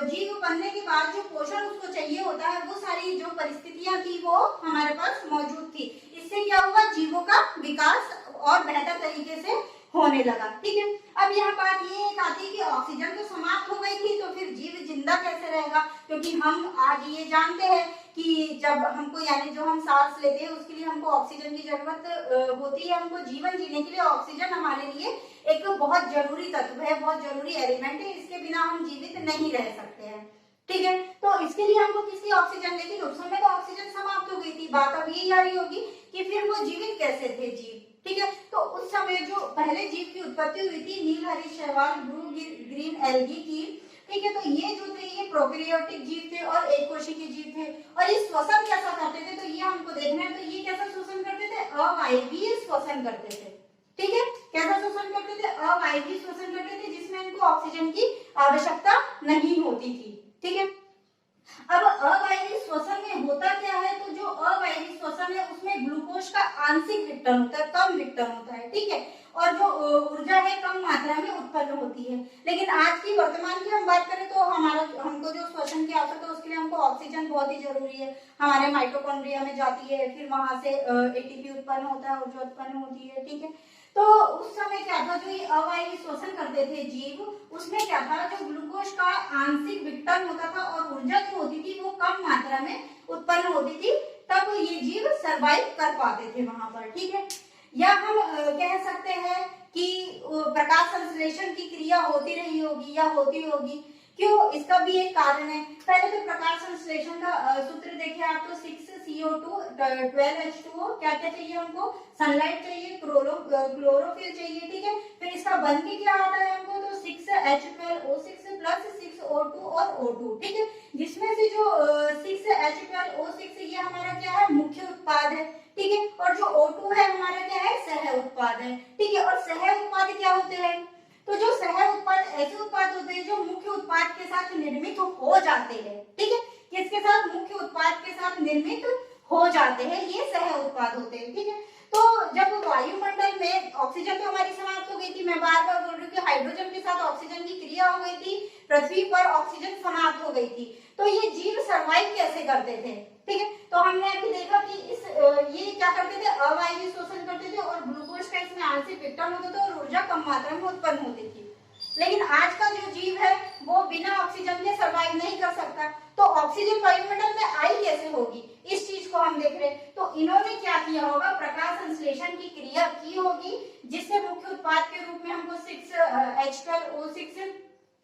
जीव बनने के बाद जो पोषण उसको चाहिए होता है वो सारी जो परिस्थितियां थी वो हमारे पास मौजूद थी। इससे क्या हुआ, जीवों का विकास और बेहतर तरीके से होने लगा, ठीक है। अब यहाँ बात ये एक आती है कि ऑक्सीजन तो समाप्त हो गई थी तो फिर जीव जिंदा कैसे रहेगा, क्योंकि हम आज ये जानते हैं कि जब हमको यानी जो हम सांस लेते हैं उसके लिए हमको ऑक्सीजन की जरूरत होती है। हमको जीवन जीने के लिए ऑक्सीजन हमारे लिए एक बहुत जरूरी तत्व है, बहुत जरूरी एलिमेंट है, इसके बिना हम जीवित नहीं रह सकते हैं, ठीक है। तो इसके लिए हमको किसकी ऑक्सीजन, लेकिन उस समय तो ऑक्सीजन समाप्त हो गई थी। बात अब यही आ रही होगी कि फिर वो जीवित कैसे थे जीव, ठीक है। तो उस समय जो पहले जीव की उत्पत्ति हुई थी नील, हरी, शैवाल, ब्लू ग्रीन एल्गी की, ठीक है। तो ये जो थे ये प्रोकैरियोटिक जीव थे और एक कोशिकीय जीव थे। और ये श्वसन कैसा करते थे, तो ये हमको देखना है। तो ये कैसा श्वसन करते थे, अवायवीय श्वसन करते थे, ठीक है। कैसा श्वसन करते थे, अवायवीय श्वसन करते थे, जिसमें इनको ऑक्सीजन की आवश्यकता नहीं होती थी, ठीक है। अब अवायवीय श्वसन में होता क्या है, तो जो अवायवीय श्वसन है उसमें ग्लूकोज का आंशिक विघटन होता है, कम विघटन होता है, ठीक है। और जो ऊर्जा है कम मात्रा में उत्पन्न होती है। लेकिन आज की वर्तमान की हम बात करें तो हमको जो श्वसन की आवश्यकता है उसके लिए हमको ऑक्सीजन बहुत ही जरूरी है। हमारे माइटोकॉन्ड्रिया में जाती है, फिर वहां से एटीपी उत्पन्न होता है, ऊर्जा उत्पन्न होती है, ठीक है। तो उस समय क्या था, जो ये अवायवीय श्वसन करते थे जीव, उसमें क्या था, जो ग्लूकोज का आंशिक विघटन होता था और ऊर्जा जो होती थी वो कम मात्रा में उत्पन्न होती थी, तब ये जीव सरवाइव कर पाते थे वहां पर, ठीक है। या हम कह सकते हैं कि प्रकाश संश्लेषण की क्रिया होती रही होगी या होती होगी। क्यों, इसका भी एक कारण है। पहले तो प्रकाश संश्लेषण का सूत्र देखिए आप, तो 6CO2 12H2O, क्या क्या चाहिए हमको, सनलाइट चाहिए, क्लोरोफिल चाहिए, ठीक है। फिर इसका बन के क्या आता है हमको, तो 6H12O6 प्लस 6O2 और O2, ठीक है। जिसमें से जो 6H12O6 ये हमारा क्या है, मुख्य उत्पाद है, ठीक है। और जो O2 है हमारा क्या है, सह उत्पाद है, ठीक है। और सह उत्पाद क्या होते हैं, तो जो सह उत्पाद ऐसे उत्पाद होते हैं जो मुख्य उत्पाद के साथ निर्मित हो जाते हैं, ठीक है। किसके साथ, मुख्य उत्पाद के साथ निर्मित हो जाते हैं, ये सह उत्पाद होते हैं, ठीक है। तो जब वायुमंडल में ऑक्सीजन तो हमारी समाप्त हो गई थी, मैं बार बार बोल रही हूँ कि हाइड्रोजन के साथ ऑक्सीजन की क्रिया हो गई थी, पृथ्वी पर ऑक्सीजन समाप्त हो गई थी, तो ये जीव सर्वाइव कैसे करते थे, ठीक है। तो हमने अभी देखा कि ये क्या करते थे, अवायवीय शोषण करते थे और ग्लूकोज का इसमें आंशिक विघटन होता था और ऊर्जा कम मात्रा में उत्पन्न होती थी। लेकिन आज का जो जीव है वो बिना ऑक्सीजन के सर्वाइव नहीं कर सकता, तो ऑक्सीजन वायुमंडल में आई कैसे होगी, इस चीज को हम देख रहे हैं। तो इन्होंने क्या किया होगा, प्रकाश संश्लेषण की क्रिया की होगी, जिससे मुख्य उत्पाद के रूप में हमको 6H12O6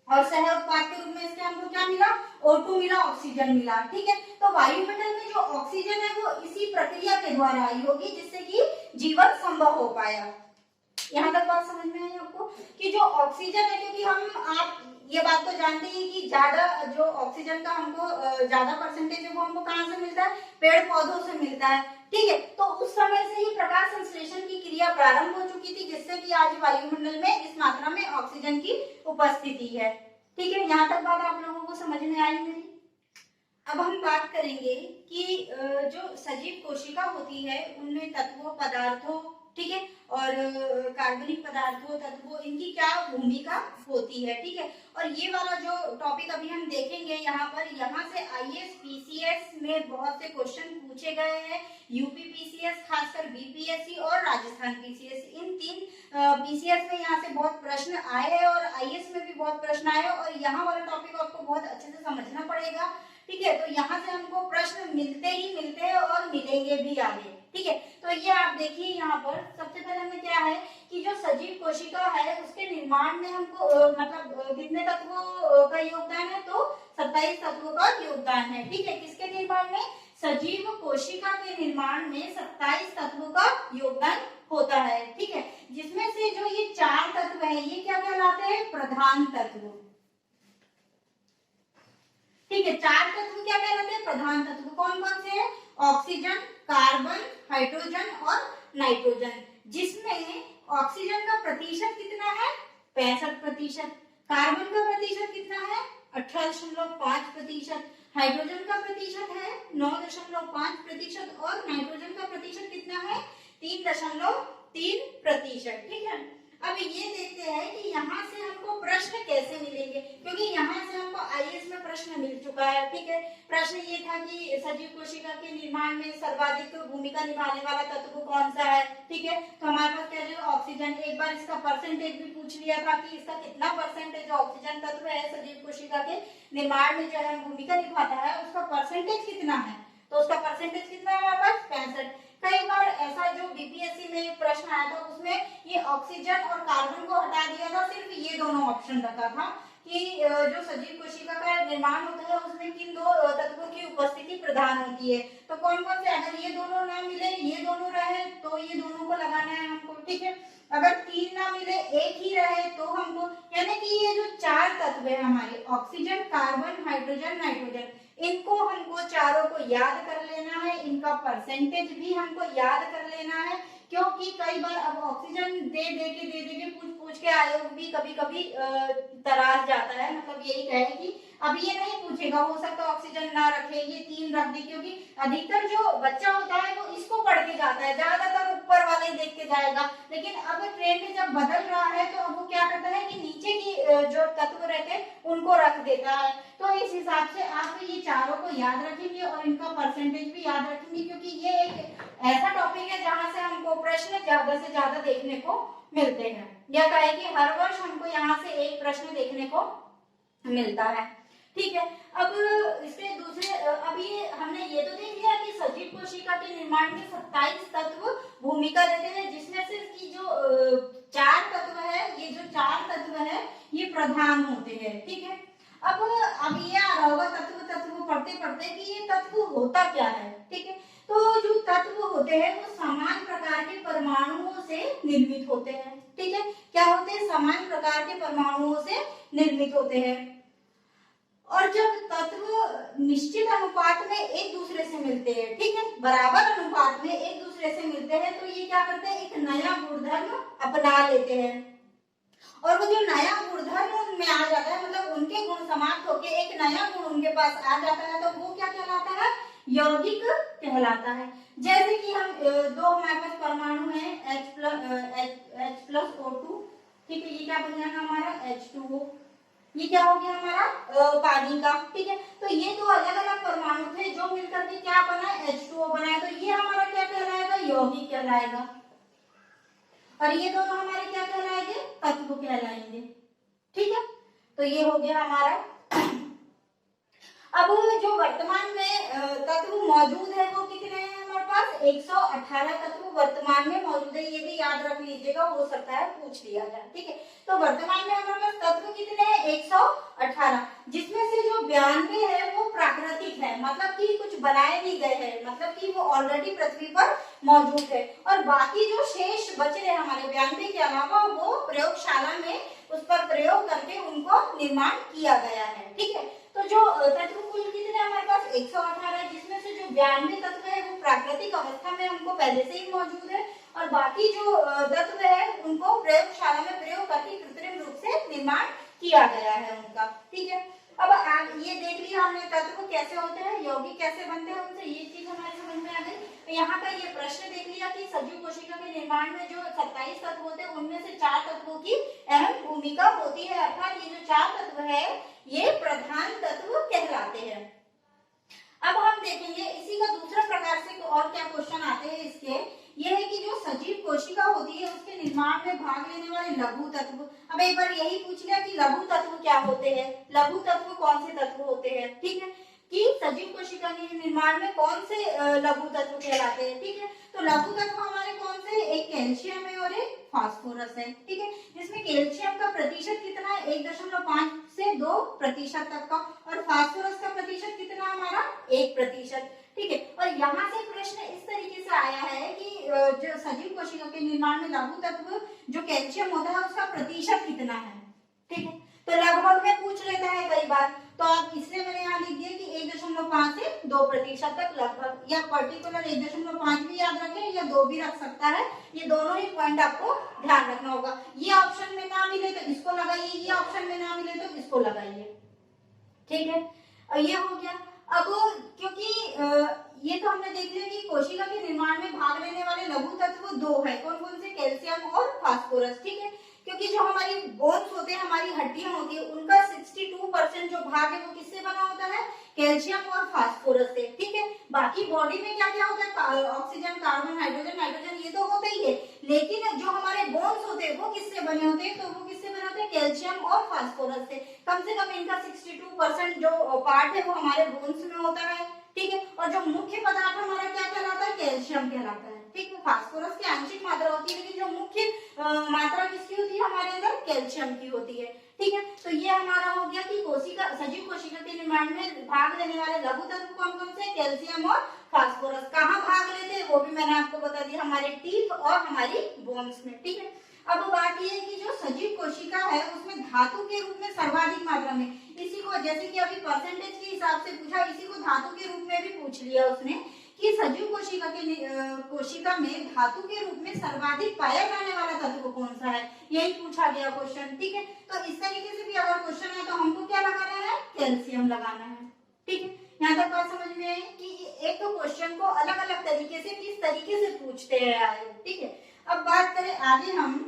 और सह उत्पाद के रूप में इसके हमको क्या मिला, O2 मिला, ऑक्सीजन मिला। ठीक है, तो वायुमंडल में जो ऑक्सीजन है वो इसी प्रक्रिया के द्वारा आई होगी जिससे कि जीवन संभव हो पाया। यहाँ तक बात समझ में आई आपको कि जो ऑक्सीजन है, क्योंकि हम आप ये बात तो जानते हैं कि ज्यादा जो ऑक्सीजन का हमको ज्यादा परसेंटेज है वो हमको कहाँ से मिलता है, पेड़ पौधों से मिलता है। ठीक है, तो उस समय से ही प्रकाश संश्लेषण की क्रिया प्रारंभ हो चुकी थी जिससे कि आज वायुमंडल में इस मात्रा में ऑक्सीजन की उपस्थिति है। ठीक है, यहाँ तक बात आप लोगों को समझ में आई मेरी। अब हम बात करेंगे कि जो सजीव कोशिका होती है उनमें तत्वों, पदार्थों, ठीक है, और कार्बनिक पदार्थों, तत्वों, इनकी क्या भूमिका होती है। ठीक है, और ये वाला जो टॉपिक अभी हम देखेंगे यहाँ पर, यहाँ से आईएएस पीसीएस में बहुत से क्वेश्चन पूछे गए हैं। यूपी पीसीएस, खासकर बीपीएससी और राजस्थान पीसीएस, इन तीन पीसीएस में यहाँ से बहुत प्रश्न आए हैं और आईएएस में भी बहुत प्रश्न आए हैं और यहाँ वाला टॉपिक आपको बहुत अच्छे से समझना पड़ेगा। ठीक है, तो यहाँ से हमको प्रश्न मिलते ही मिलते हैं और मिलेंगे भी आगे। ठीक है, तो ये आप देखिए यहाँ पर सबसे पहले हमें क्या है कि जो सजीव कोशिका है उसके निर्माण में हमको मतलब कितने तत्वों का योगदान है, तो 27 तत्वों का योगदान है। ठीक है, किसके निर्माण में, सजीव कोशिका के निर्माण में 27 तत्वों का योगदान होता है। ठीक है, जिसमें से जो ये 4 तत्व है ये क्या कहलाते हैं, प्रधान तत्व। ठीक है, 4 तत्व क्या कहलाते हैं, प्रधान तत्व। कौन कौन से हैं, ऑक्सीजन, कार्बन, हाइड्रोजन और नाइट्रोजन, जिसमें ऑक्सीजन का प्रतिशत कितना है, 65%, कार्बन का प्रतिशत कितना है, 18.5%, हाइड्रोजन का प्रतिशत है 9.5% और नाइट्रोजन का प्रतिशत कितना है, 3.3%। ठीक है, अब ये देखते हैं कि यहाँ से हमको प्रश्न कैसे मिलेंगे, क्योंकि यहाँ से हमको आईएएस में प्रश्न मिल चुका है। ठीक है, प्रश्न ये था कि सजीव कोशिका के निर्माण में सर्वाधिक भूमिका निभाने वाला तत्व कौन सा है। ठीक है, तो हमारे पास क्या है, ऑक्सीजन। एक बार इसका परसेंटेज भी पूछ लिया था कि इसका कितना परसेंटेज ऑक्सीजन तत्व है सजीव कोशिका के निर्माण में जो है भूमिका निभाता है, उसका परसेंटेज कितना है, तो उसका परसेंटेज कितना है हमारे पास, 65। कई बार ऐसा जो बीपीएससी में प्रश्न आया था उसमें ये ऑक्सीजन और कार्बन को हटा दिया था, सिर्फ ये दोनों ऑप्शन रखा था कि जो सजीव कोशिका का निर्माण होता है उसमें किन दो तत्वों की उपस्थिति प्रधान होती है। तो कौन कौन से, अगर ये दोनों ना मिले, ये दोनों रहे तो ये दोनों को लगाना है हमको। ठीक है, अगर 3 ना मिले, एक ही रहे तो हमको, यानी कि ये जो 4 तत्व है हमारे, ऑक्सीजन, कार्बन, हाइड्रोजन, नाइट्रोजन, इनको हमको चारों को याद कर लेना है, इनका परसेंटेज भी हमको याद कर लेना है, क्योंकि कई बार अब ऑक्सीजन दे दे के पूछ के आयोग भी कभी कभी तरास जाता है, मतलब यही कहे कि अब ये नहीं पूछेगा, हो सकता है ऑक्सीजन ना रखे, ये 3 रख दे, क्योंकि अधिकतर जो बच्चा होता है वो इसको पढ़ के जाता है, ज्यादातर ऊपर वाले देख के जाएगा, लेकिन अब ट्रेंड में जब बदल रहा है तो अब वो क्या करता है कि नीचे की जो तत्व रहते हैं उनको रख देता है। तो इस हिसाब से आप ये चारों को याद रखेंगे और इनका परसेंटेज भी याद रखेंगे, क्योंकि ये एक ऐसा टॉपिक है जहां से हमको प्रश्न ज्यादा से ज्यादा देखने को मिलते हैं। यह कहे कि हर वर्ष हमको यहाँ से एक प्रश्न देखने को मिलता है। ठीक है, अब इसके दूसरे, अब ये हमने ये तो देख लिया कि सजीव कोशिका के निर्माण में 27 तत्व भूमिका देते हैं, जिसमें से की जो 4 तत्व है, ये जो 4 तत्व है ये प्रधान होते हैं। ठीक है, अब ये आ रहा होगा तत्व पढ़ते पढ़ते कि ये तत्व होता क्या है। ठीक है, तो जो तत्व होते हैं वो समान प्रकार के परमाणुओं से निर्मित होते हैं। ठीक है, क्या होते हैं, समान प्रकार के परमाणुओं से निर्मित होते हैं, और जब तत्व निश्चित अनुपात में एक दूसरे से मिलते हैं, ठीक है, बराबर अनुपात में एक दूसरे से मिलते हैं, तो ये क्या करते हैं, एक नया गुणधर्म अपना लेते हैं, और वो जो नया गुणधर्म उनमें आ जाता है, मतलब उनके गुण समाप्त होके एक नया गुण उनके पास आ जाता है, तो वो क्या कहलाता है, यौगिक कहलाता है। जैसे कि हम दो हमारे पास परमाणु है H प्लस O2, ठीक है, ये क्या बन जाएगा हमारा H2O, ये क्या हो गया हमारा पानी का। ठीक है, तो ये दो अलग अलग परमाणु थे जो मिलकर के क्या बना, H2O बनाया, तो ये हमारा क्या कहलाएगा, यौगिक कहलाएगा, और ये दोनों हमारे क्या कहलाएंगे, तत्व कहलाएंगे। ठीक है, तो ये हो गया हमारा। अब जो वर्तमान में तत्व मौजूद है वो कितने हैं हमारे पास, पास 118 तत्व वर्तमान में मौजूद है, ये भी याद रख लीजिएगा, हो सकता है पूछ लिया जाए। ठीक है, तो वर्तमान में हमारे पास तत्व कितने हैं? 118, जिसमें से जो 92 है वो प्राकृतिक है, मतलब कि कुछ बनाए भी गए हैं, मतलब कि वो ऑलरेडी पृथ्वी पर मौजूद है, और बाकी जो शेष बच रहे हमारे 92 के अलावा वो प्रयोगशाला में उस पर प्रयोग करके उनको निर्माण किया गया है। ठीक है, तो जो तत्व कुल कितने हमारे पास 118, जिसमें से जो 92 तत्व है वो प्राकृतिक अवस्था में हमको पहले से ही मौजूद है, और बाकी जो तत्व है उनको प्रयोगशाला में प्रयोग करके कृत्रिम रूप से निर्माण किया गया है उनका। ठीक है, अब ये देख लिया हमने तत्व कैसे होते हैं, यौगिक कैसे बनते हैं उनसे, ये चीज हमारे समझ में आ गई। तो यहाँ पर ये प्रश्न देख लिया कि सजीव कोशिका के निर्माण में जो 27 तत्व होते हैं उनमें से 4 तत्वों की अहम भूमिका होती है, अर्थात ये जो 4 तत्व है ये प्रधान तत्व कहलाते हैं। अब हम देखेंगे इसी का दूसरा प्रकार से और क्या क्वेश्चन आते हैं इसके, ये है कि जो सजीव कोशिका होती है उसके निर्माण में भाग लेने वाले लघु तत्व। अब एक बार यही पूछ लिया कि लघु तत्व क्या होते हैं, लघु तत्व कौन से तत्व होते हैं। ठीक है, कि सजीव कोशिका के निर्माण में कौन से लघु तत्व कहलाते हैं। ठीक है, तो लघु तत्व हमारे कौन से, एक कैल्शियम है और एक फास्फोरस है। ठीक है, जिसमें कैल्शियम का प्रतिशत कितना है, 1.5 से 2% तक का, और फास्फोरस का प्रतिशत कितना हमारा 1%। ठीक है, और यहाँ से प्रश्न इस तरीके से आया है कि जो सजीव कोशिका के निर्माण में लघु तत्व जो कैल्शियम होता है उसका प्रतिशत कितना है। ठीक है, तो लगभग में पूछ लेता है कई बार, तो आप इसलिए मैंने यहाँ लिख दिया कि 1.5 से 2% तक लगभग, या पर्टिकुलर 1.5 भी याद रखें या 2 भी रख सकता है, ये दोनों ही पॉइंट आपको ध्यान रखना होगा। ये ऑप्शन में ना मिले तो इसको लगाइए, ये ऑप्शन में ना मिले तो इसको लगाइए। ठीक है, ये हो गया। अब क्योंकि ये तो हमने देख लिया कि कोशिका के निर्माण में भाग लेने वाले लघु तत्व 2 है, कौन कौन से, कैल्शियम और फास्फोरस। ठीक है, क्योंकि जो हमारी बोन्स होते हैं, हमारी हड्डियां होती है, उनका 62% जो भाग है वो किससे बना होता है, कैल्शियम और फास्फोरस से। ठीक है, बाकी बॉडी में क्या क्या होता है, ऑक्सीजन, कार्बन, हाइड्रोजन, नाइट्रोजन, ये तो होते ही है, लेकिन जो हमारे बोन्स होते हैं वो किससे बने होते हैं, तो वो किससे बने होते हैं, कैल्शियम और फास्फोरस से। कम से कम इनका 62% जो पार्ट है वो हमारे बोन्स में होता है। ठीक है, और जो मुख्य पदार्थ हमारा क्या कहलाता है, कैल्शियम कहलाता है। ठीक है, फास्फोरस की आंशिक मात्रा होती है, लेकिन जो मुख्य मात्रा किसकी होती है हमारे अंदर, कैल्शियम की होती है। ठीक है, तो ये हमारा हो गया कि कोशिका, सजीव कोशिका के निर्माण में भाग लेने वाले लघु तत्व कौन कौन से, कैल्शियम और फास्फोरस। कहाँ भाग लेते हैं वो भी मैंने आपको बता दिया, हमारे टीथ और हमारी बोन्स में। ठीक है, अब बात यह है कि जो सजीव कोशिका है उसमें धातु के रूप में सर्वाधिक मात्रा में, इसी को जैसे कि अभी परसेंटेज के हिसाब से पूछा, इसी को धातु के रूप में भी पूछ लिया उसने कि सजीव कोशिका के कोशिका में धातु के रूप में सर्वाधिक पाया जाने वाला तत्व कौन सा है, यही पूछा गया क्वेश्चन। ठीक है, तो इस तरीके से भी अगर क्वेश्चन है तो हमको क्या लगाना है, कैल्शियम लगाना है। ठीक है, यहाँ तक बात समझ में आई कि एक तो क्वेश्चन को अलग अलग तरीके से किस तरीके से पूछते हैं आए। ठीक है, अब बात करें आगे हम,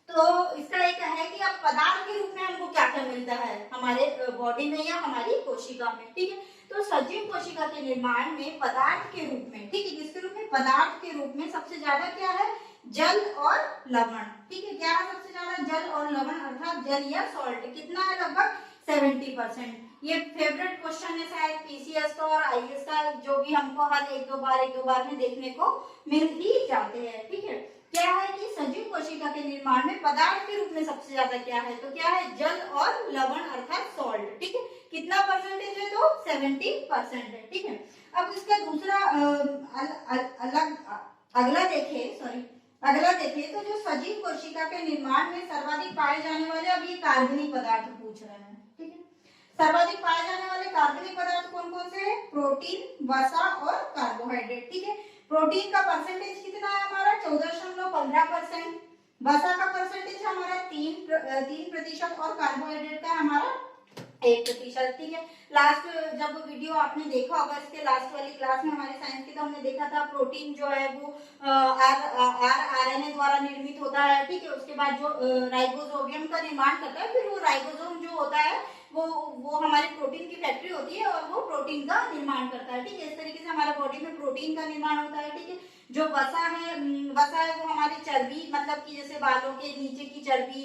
तो इसका एक है कि अब पदार्थ के रूप में हमको क्या क्या मिलता है हमारे बॉडी में या हमारी कोशिका में। ठीक है, तो सजीव कोशिका के निर्माण में पदार्थ के रूप में, ठीक है, किसके रूप में, पदार्थ के रूप में सबसे ज्यादा क्या है, जल और लवण। ठीक है, क्या है सबसे ज्यादा, जल और लवण, अर्थात जल या सॉल्ट। कितना है, लगभग 70%। ये फेवरेट क्वेश्चन है शायद पीसीएस का और आईएएस का, जो भी हमको हर एक दो बार में देखने को मिल ही जाते हैं। ठीक है, क्या है कि सजीव कोशिका के निर्माण में पदार्थ के रूप में सबसे ज्यादा क्या है, तो क्या है, जल और लवण अर्थात सॉल्ट। ठीक है, कितना परसेंटेज है, तो 70% है। ठीक है, अब इसका दूसरा अगला देखिए तो जो सजीव कोशिका के निर्माण में सर्वाधिक पाए जाने वाले, अब ये कार्बनिक पदार्थ पूछ रहे हैं। ठीक है, सर्वाधिक पाए जाने वाले कार्बनिक पदार्थ कौन कौन से हैं, प्रोटीन, वसा और कार्बोहाइड्रेट। ठीक है, प्रोटीन का परसेंटेज कितना है हमारा, 14.15%, वसा का परसेंटेज हमारा 3% और कार्बोहाइड्रेट का हमारा 1%। ठीक है, लास्ट जब वीडियो आपने देखा होगा इसके लास्ट वाली क्लास में हमारे साइंस की, तो हमने देखा था प्रोटीन जो है वो आरएनए द्वारा निर्मित होता है। ठीक है, उसके बाद जो राइबोसोम का निर्माण करता है, फिर वो राइबोसोम जो होता है वो हमारे प्रोटीन की फैक्ट्री होती है और वो प्रोटीन का निर्माण करता है। ठीक है, इस तरीके से हमारा बॉडी बॉडी में प्रोटीन का निर्माण होता है, ठीक है। जो वसा है वो हमारी चर्बी, मतलब कि जैसे बालों के नीचे की चर्बी,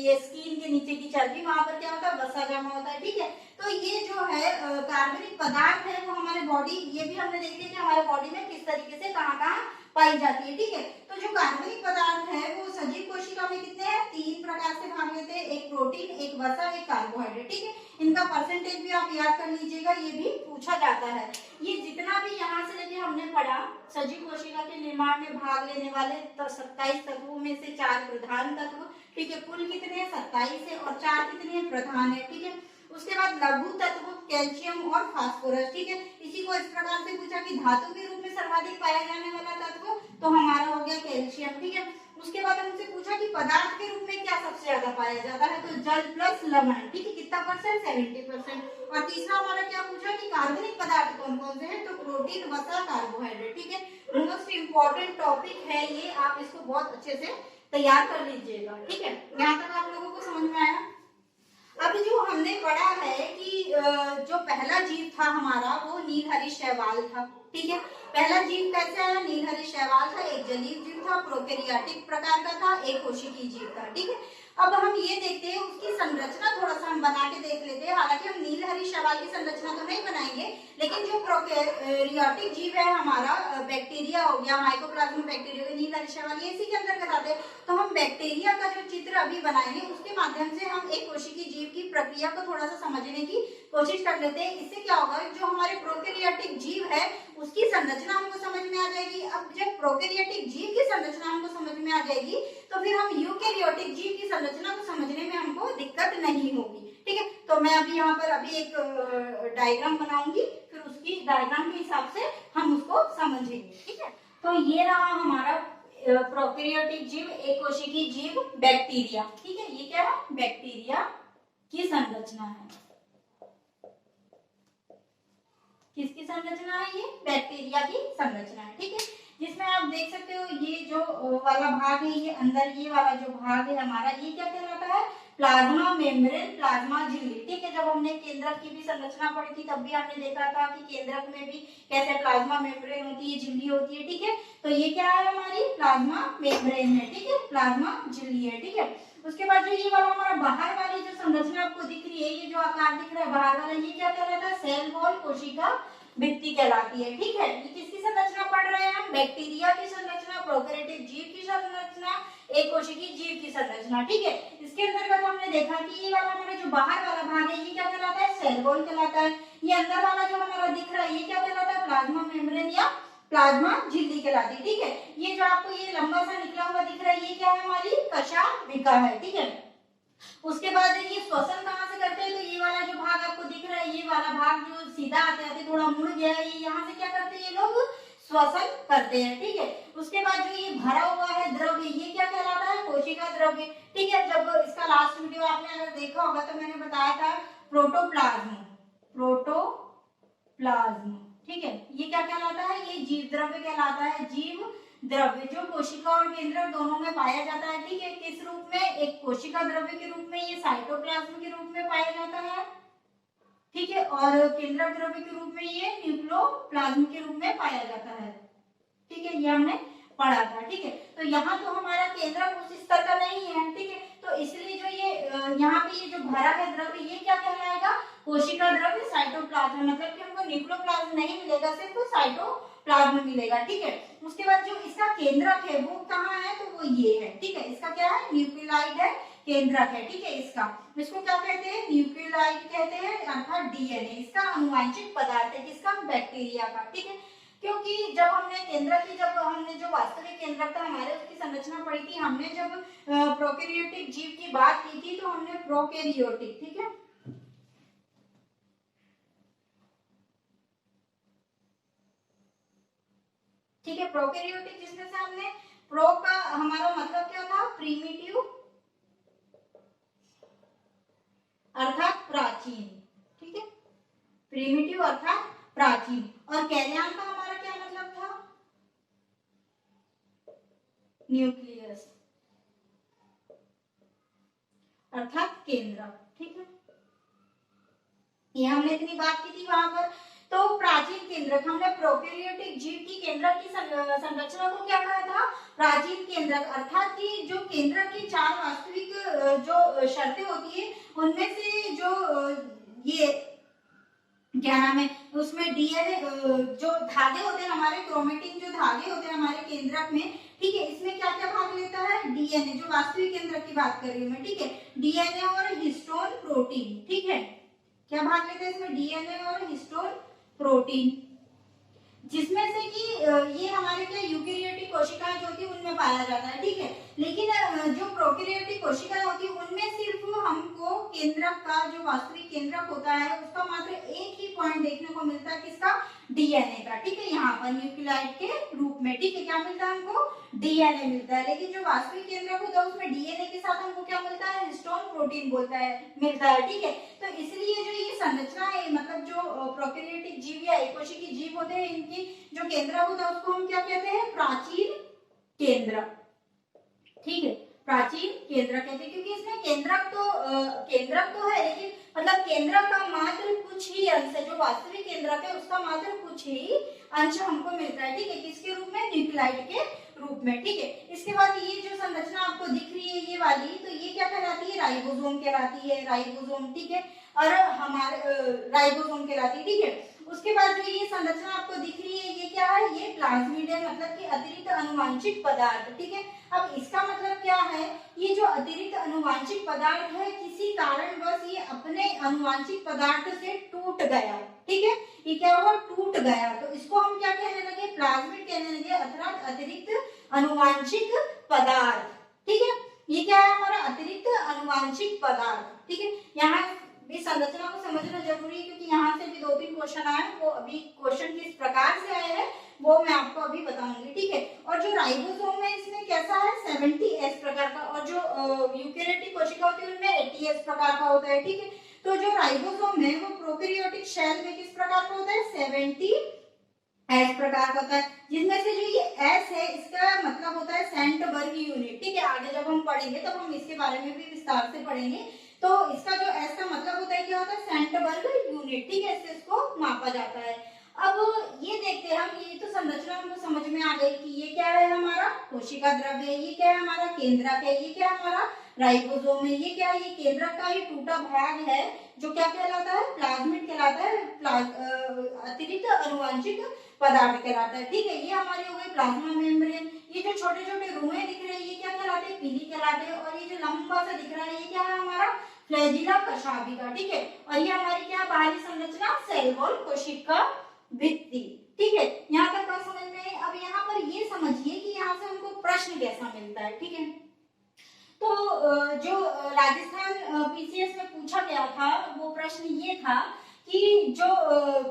ये स्किन के नीचे की चर्बी, वहां पर क्या होता है, वसा जमा होता है, ठीक है। तो ये जो है कार्बनिक पदार्थ है वो हमारे बॉडी, ये भी हमने देख लिया कि हमारे बॉडी में किस तरीके से कहाँ कहाँ पाई जाती है, ठीक है। तो जो कार्बनिक पदार्थ है वो सजीव कोशिका में कितने हैं, 3 प्रकार से भाग लेते हैं, एक प्रोटीन, एक वसा, एक कार्बोहाइड्रेट, ठीक है। इनका परसेंटेज भी आप याद कर लीजिएगा, ये भी पूछा जाता है। ये जितना भी यहाँ से लेके हमने पढ़ा, सजीव कोशिका के निर्माण में भाग लेने वाले तो 27 तत्वों में से 4 प्रधान तत्व, ठीक है। कुल कितने हैं, 27 है, और 4 कितने हैं, प्रधान है, ठीक है। उसके बाद लघु तत्व कैल्शियम और फास्फोरस, ठीक है। इसी को इस प्रकार से पूछा कि धातु के रूप में सर्वाधिक पाया जाने वाला तत्व, तो हमारा हो गया कैल्शियम, ठीक है। उसके बाद हमसे पूछा कि पदार्थ के रूप में क्या सबसे ज्यादा पाया जाता है, तो जल प्लस लवण, ठीक है। कितना परसेंट, 70%। और तीसरा हमारा क्या पूछा कि कार्बनिक पदार्थ कौन कौन से हैं, तो प्रोटीन, वसा, कार्बोहाइड्रेट, ठीक है। मोस्ट इंपॉर्टेंट टॉपिक है ये, आप इसको बहुत अच्छे से तैयार कर लीजिएगा, ठीक है। यहाँ तक आप लोगों को समझ में आया। अब जो हमने पढ़ा है कि जो पहला जीव था हमारा वो नीलहरी शैवाल था, ठीक है। पहला जीव कैसे आया, नीलहरी शैवाल था, एक जलीय जीव था, प्रोकैरियोटिक प्रकार का था, एक कोशिकीय जीव था, ठीक है। अब हम ये देखते हैं उसकी संरचना थोड़ा सा हम बना के देख लेते हैं। हालांकि हम नीलहरी शैवाल की संरचना तो नहीं बनाएंगे, लेकिन जो प्रोकैरियोटिक जीव है हमारा, बैक्टीरिया हो गया, माइकोप्लाज्मा बैक्टीरिया, नीलहरी शैवाल ये इसी के अंतर्गत आते हैं। तो हम बैक्टीरिया का जो चित्र अभी बनाएंगे उसके माध्यम से हम एक कोशिकीय जीव की प्रक्रिया को थोड़ा सा समझने की कोशिश कर लेते हैं। इससे क्या होगा, जो हमारे प्रोकैरियोटिक जीव है उसकी संरचना हमको समझ में आ जाएगी। अब जब प्रोकैरियोटिक जीव की संरचना हमको समझ में आ जाएगी तो फिर हम यूकैरियोटिक जीव की संरचना को समझने में हमको दिक्कत नहीं होगी, ठीक है। तो मैं अभी यहाँ पर अभी एक डायग्राम बनाऊंगी, फिर उसकी डायग्राम के हिसाब से हम उसको समझेंगे, ठीक है। तो ये रहा हमारा प्रोकैरियोटिक जीव, एक कोशिकीय जीव, बैक्टीरिया, ठीक है। ये क्या है, बैक्टीरिया की संरचना है। किसकी संरचना है, ये बैक्टीरिया की संरचना है, ठीक है। जिसमें आप देख सकते हो ये जो वाला भाग है, ये अंदर ये वाला जो भाग है हमारा, ये क्या कहलाता है, प्लाज्मा मेम्ब्रेन, प्लाज्मा झिल्ली, ठीक है। जब हमने केंद्रक की भी संरचना पढ़ी थी तब भी हमने देखा था कि केंद्रक में भी कैसे प्लाज्मा मेम्ब्रेन होती है, झिल्ली होती है, ठीक है। तो ये क्या है, हमारी प्लाज्मा मेम्ब्रेन है, ठीक है, प्लाज्मा झिल्ली है, ठीक है। उसके बाद जो ये वाला हमारा बाहर वाली जो संरचना आपको दिख रही है, ये जो आकार दिख रहा है बाहर वाला, ये क्या कहलाता है, सेल वॉल, कोशिका भित्ति कहलाती है, ठीक है। ये किसकी संरचना पढ़ रहे हैं हम, बैक्टीरिया की संरचना, प्रोकैरियोटिक जीव की संरचना, एक कोशिकीय जीव की संरचना, ठीक है। इसके अंतर्गत हमने देखा कि ये वाला हमारा जो बाहर वाला भाग है ये क्या कहलाता है, सेल वॉल कहलाता है। ये अंदर वाला जो हमारा दिख रहा है ये क्या कहलाता है, प्लाज्मा मेम्ब्रेन या प्लाज्मा झिल्ली कहलाती है, ठीक है। ये जो आपको ये लंबा सा निकला हुआ दिख रहा है ये क्या है, हमारी कशाभिका है, ठीक है। उसके बाद ये श्वसन कहाँ से करते हैं, तो ये वाला जो भाग आपको दिख रहा है, ये वाला भाग जो सीधा आते आते थोड़ा मुड़ गया है, ये यहाँ से क्या करते हैं, ये लोग श्वसन करते हैं, ठीक है। उसके बाद जो ये भरा हुआ है द्रव्य, ये क्या कहलाता है, कोशिका द्रव्य, ठीक है। जब इसका लास्ट वीडियो आपने अगर देखा होगा तो मैंने बताया था प्रोटोप्लाज्म, प्रोटोप्लाज्म, ठीक है। ये क्या कहलाता है, ये जीव द्रव्य कहलाता है, जीव द्रव्य जो कोशिका और केंद्रक दोनों में पाया जाता है, ठीक है। किस रूप में, एक कोशिका द्रव्य के रूप में, ये साइटोप्लाज्म के रूप में पाया जाता है, ठीक है। और केंद्रक द्रव्य के रूप में ये न्यूक्लियोप्लाज्म के रूप में पाया जाता है, ठीक है। ये हमने पढ़ा था, ठीक है। तो यहाँ तो हमारा केंद्रक उस स्तर का नहीं है, ठीक है। तो इसलिए जो ये यहाँ पे ये जो भरा है द्रव्य ये क्या कहलाएगा, कोशिका द्रव्य, साइटोप्लाज्म, मतलब कि हमको न्यूक्लियोप्लाज्म नहीं मिलेगा, सिर्फ साइटोप्लाज्म मिलेगा, ठीक है। उसके बाद जो इसका केंद्रक है वो कहाँ है, तो वो ये है, ठीक है। इसका क्या है, न्यूक्लियोलाइड है, केंद्रक है, ठीक है। इसको क्या कहते हैं, न्यूक्लियोलाइड कहते हैं, अर्थात डीएनए इसका अनुवांशिक पदार्थ है, किसका, बैक्टीरिया का, ठीक है। क्योंकि जब हमने जो वास्तविक केंद्रक था हमारे उसकी संरचना पढ़ी थी, हमने जब प्रोकैरियोटिक जीव की बात की थी तो हमने प्रोकैरियोटिक, ठीक है, ठीक है, प्रोकैरियोटिक, जिसमें से हमने प्रो का हमारा मतलब क्या था, प्रीमिटिव अर्थात प्राचीन, ठीक है, प्रीमिटिव अर्थात प्राचीन। और कैरियन का हमारा क्या मतलब था, न्यूक्लियस अर्थात केंद्रक, ठीक है। ये हमने इतनी बात की थी वहां पर तो प्राचीन केंद्रक, हमने प्रोकैरियोटिक जीव की केंद्रक की संरचना को क्या कहा था, प्राचीन केंद्रक, अर्थात कि जो केंद्रक की 4 वास्तविक जो शर्तें होती है उनमें से जो ये क्या नाम है, उसमें डीएनए जो धागे होते हैं हमारे, क्रोमेटिन जो धागे होते हैं हमारे केंद्रक में, ठीक है, इसमें क्या क्या भाग लेता है, डीएनए, जो वास्तविक केंद्रक की बात कर रही हूँ मैं, ठीक है, डीएनए और हिस्टोन प्रोटीन, ठीक है, क्या भाग लेते हैं इसमें, डीएनए और हिस्टोन प्रोटीन, जिसमें से कि ये हमारे क्या यूकेरियोटिक कोशिकाएं जो होती है उनमें पाया जाता है, ठीक है, लेकिन जो प्रोकैरियोटिक कोशिकाएं होती है उनमें सिर्फ हमको केंद्रक का जो वास्तविक केंद्रक होता है उसका मात्र एक ही पॉइंट देखने को मिलता है, किसका, डीएनए का, ठीक है, यहाँ पर न्यूक्लियोटाइड के रूप में, ठीक है, क्या मिलता है हमको, डीएनए मिलता है, लेकिन जो वास्तविक केंद्रक होता है उसमें डीएनए के साथ हमको क्या मिलता है, हिस्टोन प्रोटीन मिलता है, ठीक है, तो इसलिए जो ये संरचना है, मतलब जो प्रोकैरियोटिक जीव या एककोशिकीय जीव होते हैं इनकी जो केंद्रक होता है उसको हम क्या कहते हैं, प्राचीन केंद्रक, ठीक है, प्राचीन केंद्रक कहते हैं, क्योंकि इसमें केंद्रक तो है, लेकिन मतलब केंद्रक का मात्र कुछ ही अंश है, जो वास्तविक केंद्रक है उसका मात्र कुछ ही अंश हमको मिलता है, ठीक है, किसके रूप में, न्यूक्लियोटाइड के रूप में, ठीक है। इसके बाद ये जो संरचना आपको दिख रही है ये वाली, तो ये क्या कहलाती है, राइबोसोम कहलाती है, राइबोसोम, ठीक है, और हमारे राइबोसोम कहलाती है, ठीक है। उसके बाद जो ये संरचना आपको दिख रही है ये क्या है, ये प्लाज्मिड है, मतलब कि अतिरिक्त अनुवांशिक पदार्थ, ठीक है। अब इसका मतलब क्या है, ये जो अतिरिक्त अनुवांशिक पदार्थ है किसी कारणवश ये अपने अनुवांशिक पदार्थ से टूट गया, ठीक है, ये क्या हुआ, टूट गया, तो इसको हम क्या कहने लगे, प्लाज्मिड कहने लगे, अर्थात अतिरिक्त अनुवांशिक पदार्थ, ठीक है, ये क्या है हमारा अतिरिक्त अनुवांशिक पदार्थ, ठीक है। यहाँ इस संरचना को समझना जरूरी है क्योंकि यहाँ से भी 2-3 क्वेश्चन आए, वो अभी क्वेश्चन किस प्रकार से आए हैं वो मैं आपको अभी बताऊंगी, ठीक है। और जो राइबोसोम है इसमें कैसा है, 70S प्रकार का, और जो यूकेरियोटिक कोशिका होती है उनमें 80S प्रकार का होता है, ठीक है। तो जो राइबोसोम है वो प्रोकैरियोटिक शेल में किस प्रकार का होता है, 70S प्रकार का होता है, जिसमें से जो ये S है इसका मतलब होता है सेंटबर्ग यूनिट, ठीक है। आगे जब हम पढ़ेंगे तब हम इसके बारे में भी विस्तार से पढ़ेंगे, तो इसका जो S का मतलब होता है क्या होता है, सेंटबर्ग यूनिट, ठीक है, इससे इसको मापा जाता है। अब ये देखते हैं हम, ये तो संरचना हमको समझ में आ गई कि ये क्या है हमारा कोशिका द्रव्य, ये क्या है हमारा केंद्रक है, ये क्या है हमारा राइबोसोम है, ये क्या है, ये केंद्रक का ही टूटा भाग है जो क्या कहलाता है, प्लाज्मिड कहलाता है, अतिरिक्त अनुवांशिक पदार्थ कहलाता है, ठीक है। ये हमारे हो गए प्लाज्मा मेम्ब्रेन, ये जो छोटे छोटे रुएं दिख रहे हैं ये क्या कहलाते हैं, पीली कहलाते हैं, और ये जो लंबा सा दिख रहा है ये क्या है हमारा फ्लैजिला कशाभिका, ठीक है। और ये हमारी क्या बाहरी संरचना, सेल वॉल, कोशिका भित्ति, ठीक है। यहाँ तक बात समझ में। अब यहाँ पर ये समझिए कि यहाँ से हमको प्रश्न कैसा मिलता है, ठीक है। तो जो राजस्थान पीसीएस में पूछा गया था वो प्रश्न ये था कि जो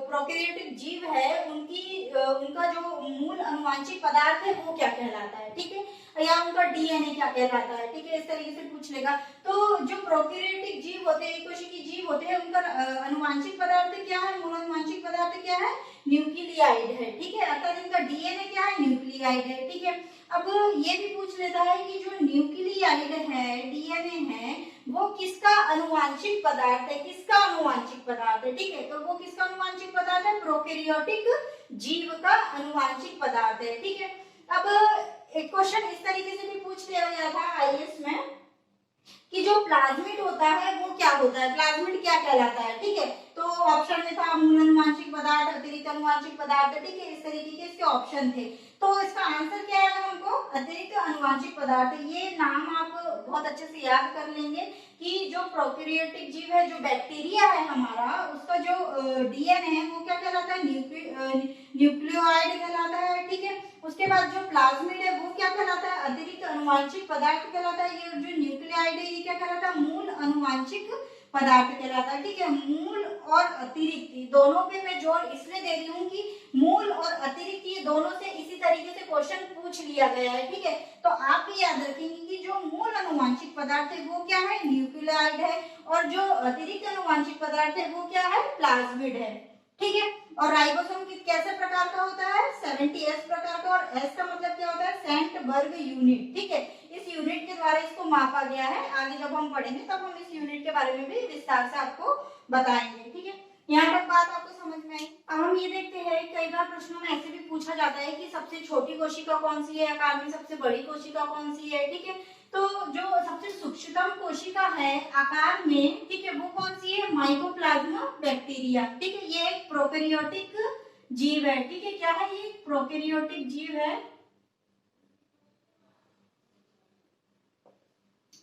प्रोकैरियोटिक जीव है उनका जो मूल अनुवांशिक पदार्थ है वो क्या कहलाता है, ठीक है, या उनका डीएनए क्या कहलाता है, ठीक है, इस तरीके से पूछ लेगा। तो जो प्रोकैरियोटिक जीव होते हैं, एककोशिकीय जीव होते हैं, उनका अनुवांशिक पदार्थ क्या है, मूल अनुवांशिक पदार्थ क्या है, न्यूक्लियाइड है, ठीक है, अर्थात इनका डीएनए क्या है, न्यूक्लियाइड है, ठीक है। अब ये भी पूछ लेता है कि जो न्यूक्लियाइड है, डीएनए है, वो किसका अनुवांशिक पदार्थ है, किसका अनुवांशिक पदार्थ है, ठीक है, तो वो किसका अनुवांशिक पदार्थ है, प्रोकैरियोटिक जीव का अनुवांशिक पदार्थ है, ठीक है। अब एक क्वेश्चन इस तरीके से भी पूछ लिया गया था आईएएस में कि जो प्लाज्मिड होता है वो क्या होता है, प्लाज्मिड क्या कहलाता है, ठीक है। तो ऑप्शन में था मूल अनुवांशिक पदार्थ, अतिरिक्त अनुवांशिक पदार्थ, ठीक है, इस तरीके के इसके ऑप्शन थे। तो इसका आंसर क्या है हमको, अतिरिक्त अनुवांशिक पदार्थ। ये नाम आप बहुत अच्छे से याद कर लेंगे कि जो प्रोकैरियोटिक जीव है, जो बैक्टीरिया है हमारा, उसका जो डीएनए है वो क्या कहलाता है, न्यूक्लियोइड कहलाता है, ठीक है। उसके बाद जो प्लाज्मिड है वो क्या कहलाता है, अतिरिक्त अनुवांशिक पदार्थ कहलाता है। ये जो न्यूक्लियोइड है ये क्या कहलाता है, मूल अनुवांशिक पदार्थ कहलाता है, ठीक है। मूल और अतिरिक्त दोनों पे मैं जोर इसलिए दे रही हूँ कि मूल और अतिरिक्त ये दोनों से इसी तरीके से क्वेश्चन पूछ लिया गया है, ठीक है। तो आप ये याद रखेंगे कि जो मूल अनुवांशिक पदार्थ है वो क्या है, न्यूक्लियोइड है, और जो अतिरिक्त अनुवांशिक पदार्थ है वो क्या है, प्लाज्मिड है, ठीक है। और राइबोसोम कैसे प्रकार का होता है, 70S प्रकार का, और S का मतलब क्या होता है, सेंटबर्ग यूनिट, ठीक है। इस यूनिट के द्वारा इसको मापा गया है। आगे जब हम पढ़ेंगे तब हम इस यूनिट के बारे में भी विस्तार से आपको बताएंगे, ठीक है। यहाँ तक बात आपको समझ में आई। अब हम ये देखते हैं, कई बार प्रश्नों में ऐसे भी पूछा जाता है कि सबसे छोटी कोशिका कौन सी है आकार में, सबसे बड़ी कोशिका कौन सी है, ठीक है। तो जो सबसे सूक्ष्मतम कोशिका है आकार में, ठीक है, वो कौन सी है, माइकोप्लाज्मा बैक्टीरिया, ठीक है। ये एक प्रोकैरियोटिक जीव है, ठीक है। क्या है ये, प्रोकैरियोटिक जीव है,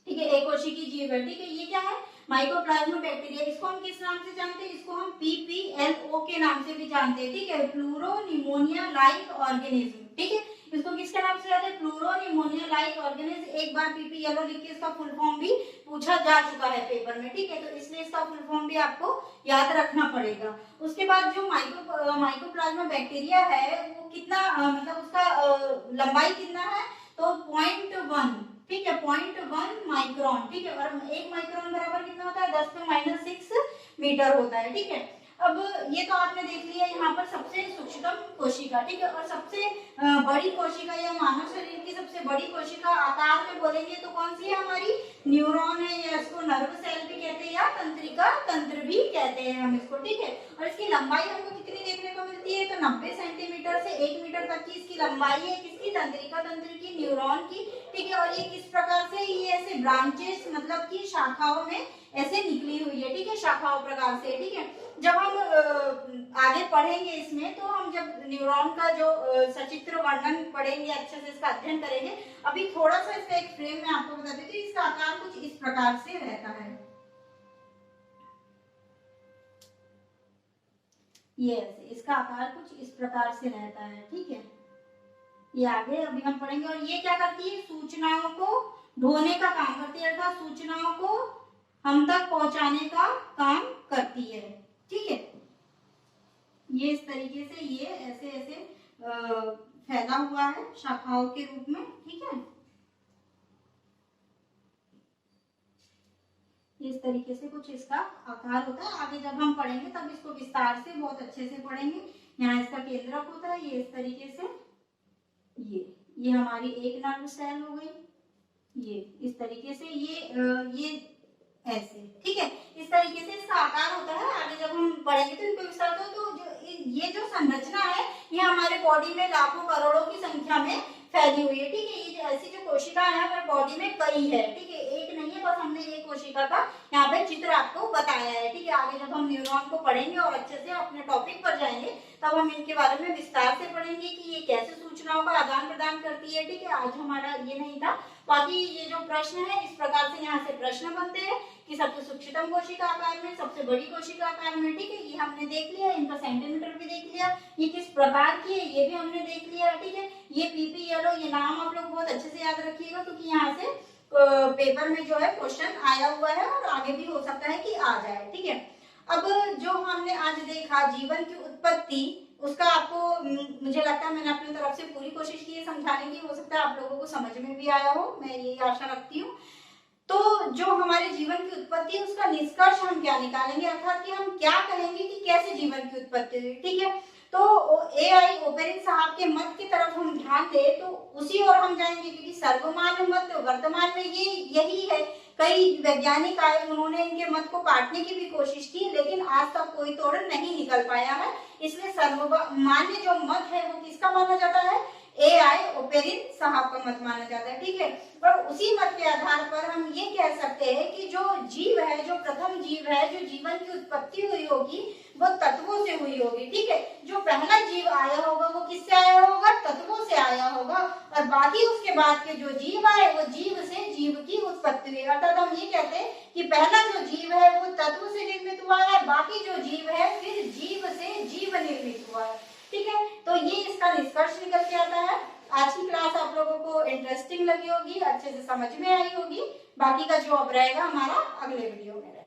ठीक है, एक कोशिकीय जीव है, ठीक है। ये क्या है, माइकोप्लाज्मा बैक्टीरिया। इसको हम किस नाम से जानते हैं, इसको हम PPLO के नाम से भी जानते हैं, ठीक है, प्लूरोनिमोनिया लाइक ऑर्गेनिज्म, ठीक है। इसको किसके नाम से जानते हैं, प्लूरोनिमोनिया लाइक ऑर्गेनिज्म। एक बार PPLO लिख के इसका फुल फॉर्म भी पूछा जा चुका है पेपर में, ठीक है, तो इसलिए इसका फुल फॉर्म भी आपको याद रखना पड़ेगा। उसके बाद जो माइकोप्लाज्मा बैक्टीरिया है वो कितना मतलब उसका लंबाई कितना है, तो 0.1, ठीक है, 0.1 माइक्रोन, ठीक है। और 1 माइक्रोन बराबर कितना होता है, 10⁻⁶ मीटर होता है, ठीक है। अब ये तो आपने देख लिया यहाँ पर सबसे सूक्ष्मतम कोशिका, ठीक है। और सबसे बड़ी कोशिका या मानव शरीर की सबसे बड़ी कोशिका आकार में बोलेंगे तो कौन सी है, हमारी न्यूरॉन है, या इसको नर्व सेल भी कहते हैं, या तंत्रिका तंत्र भी कहते हैं हम इसको, ठीक है। और इसकी लंबाई हमको कितनी देखने को मिलती है, तो 90 सेंटीमीटर से 1 मीटर तक की इसकी लंबाई है, किसकी, तंत्रिका तंत्र की, न्यूरॉन की, ठीक है। और ये किस प्रकार से, ये ऐसे ब्रांचेस मतलब की शाखाओं में ऐसे निकली हुई है, ठीक है, शाखाओं प्रकार से, ठीक है। जब हम आगे पढ़ेंगे इसमें, तो हम जब न्यूरॉन का जो सचित्र वर्णन पढ़ेंगे, अच्छे से इसका अध्ययन करेंगे। अभी थोड़ा सा इसका एक फ्रेम में आपको बता देती हूँ, इसका आकार कुछ इस प्रकार से रहता है, ये ऐसे इसका आकार कुछ इस प्रकार से रहता है, ठीक है। ये आगे अभी हम पढ़ेंगे। और ये क्या करती है, सूचनाओं को ढोने का काम करती है, अर्थात सूचनाओं को हम तक पहुंचाने का काम करती है, ठीक है। ये इस तरीके से ये ऐसे ऐसे फैला हुआ है शाखाओं के रूप में, ठीक है। इस तरीके से कुछ इसका आकार होता है। आगे जब हम पढ़ेंगे तब इसको विस्तार से बहुत अच्छे से पढ़ेंगे। यहाँ इसका केंद्रक होता है, ये इस तरीके से, ये हमारी एक नर्व सेल हो गई, ये इस तरीके से, ये ऐसे, ठीक है। इस तरीके से इसका आकार होता है। आगे जब हम पढ़ेंगे तो इनको विस्तार तो ये जो संरचना है ये हमारे बॉडी में लाखों करोड़ों की संख्या में फैली हुई है, ठीक है। ये ऐसी जो कोशिका है हमारे बॉडी में कई है, ठीक है, एक नहीं है, बस हमने एक कोशिका का यहाँ पे चित्र आपको बताया है, ठीक है। आगे जब हम न्यूरॉन को पढ़ेंगे और अच्छे से अपने टॉपिक पर जाएंगे तब हम इनके बारे में विस्तार से पढ़ेंगे कि ये कैसे सूचनाओं का आदान प्रदान करती है, ठीक है। आज हमारा ये नहीं था, बाकी ये जो प्रश्न है इस प्रकार से यहाँ से प्रश्न बनते हैं कि सबसे सूक्ष्मतम कोशिका आकार में, सबसे बड़ी कोशिका आकार में, ठीक है, ये हमने देख लिया, इनका सेंटीमीटर भी देख लिया, ये किस प्रकार की है ये भी हमने देख लिया, ठीक है। ये PPLO, ये नाम आप लोग बहुत अच्छे से याद रखिएगा क्योंकि यहाँ से पेपर में जो है क्वेश्चन आया हुआ है और आगे भी हो सकता है कि आ जाए, ठीक है। अब जो हमने आज देखा जीवन की उत्पत्ति, उसका आपको मुझे लगता है मैंने अपनी तरफ से पूरी कोशिश की है समझाने की, हो सकता है आप लोगों को समझ में भी आया हो, मैं यही आशा रखती हूँ। तो जो हमारे जीवन की उत्पत्ति है उसका निष्कर्ष हम क्या निकालेंगे, अर्थात कि हम क्या कहेंगे कि कैसे जीवन की उत्पत्ति हुई, ठीक है। तो AI ओपेरिन साहब के मत की तरफ हम ध्यान दें तो उसी ओर हम जाएंगे क्योंकि सर्वमान्य मत वर्तमान में ये यही है। कई वैज्ञानिक आए, उन्होंने इनके मत को काटने की भी कोशिश की लेकिन आज तक कोई तोड़ नहीं निकल पाया है। इसलिए सर्वमान्य जो मत है वो किसका माना जाता है, AI ओपेरिन साहब का मत माना जाता है, ठीक है। और उसी मत के आधार पर हम ये कह सकते हैं कि जो जीव है, जो प्रथम जीव है, जो जीवन की उत्पत्ति हुई होगी वो तत्वों से हुई होगी, ठीक है। जो पहला जीव आया होगा वो किससे आया होगा, तत्वों से आया होगा, और बाकी उसके बाद के जो जीव आए वो जीव से जीव की उत्पत्ति हुई। अर्थात हम ये कहते हैं कि पहला जो जीव है वो तत्व से निर्मित हुआ है, बाकी जो जीव है फिर जीव से जीव निर्मित हुआ है, ठीक है। तो ये इसका निष्कर्ष निकल के आता है। आज की क्लास आप लोगों को इंटरेस्टिंग लगी होगी, अच्छे से समझ में आई होगी। बाकी का जो अब रहेगा हमारा अगले वीडियो में।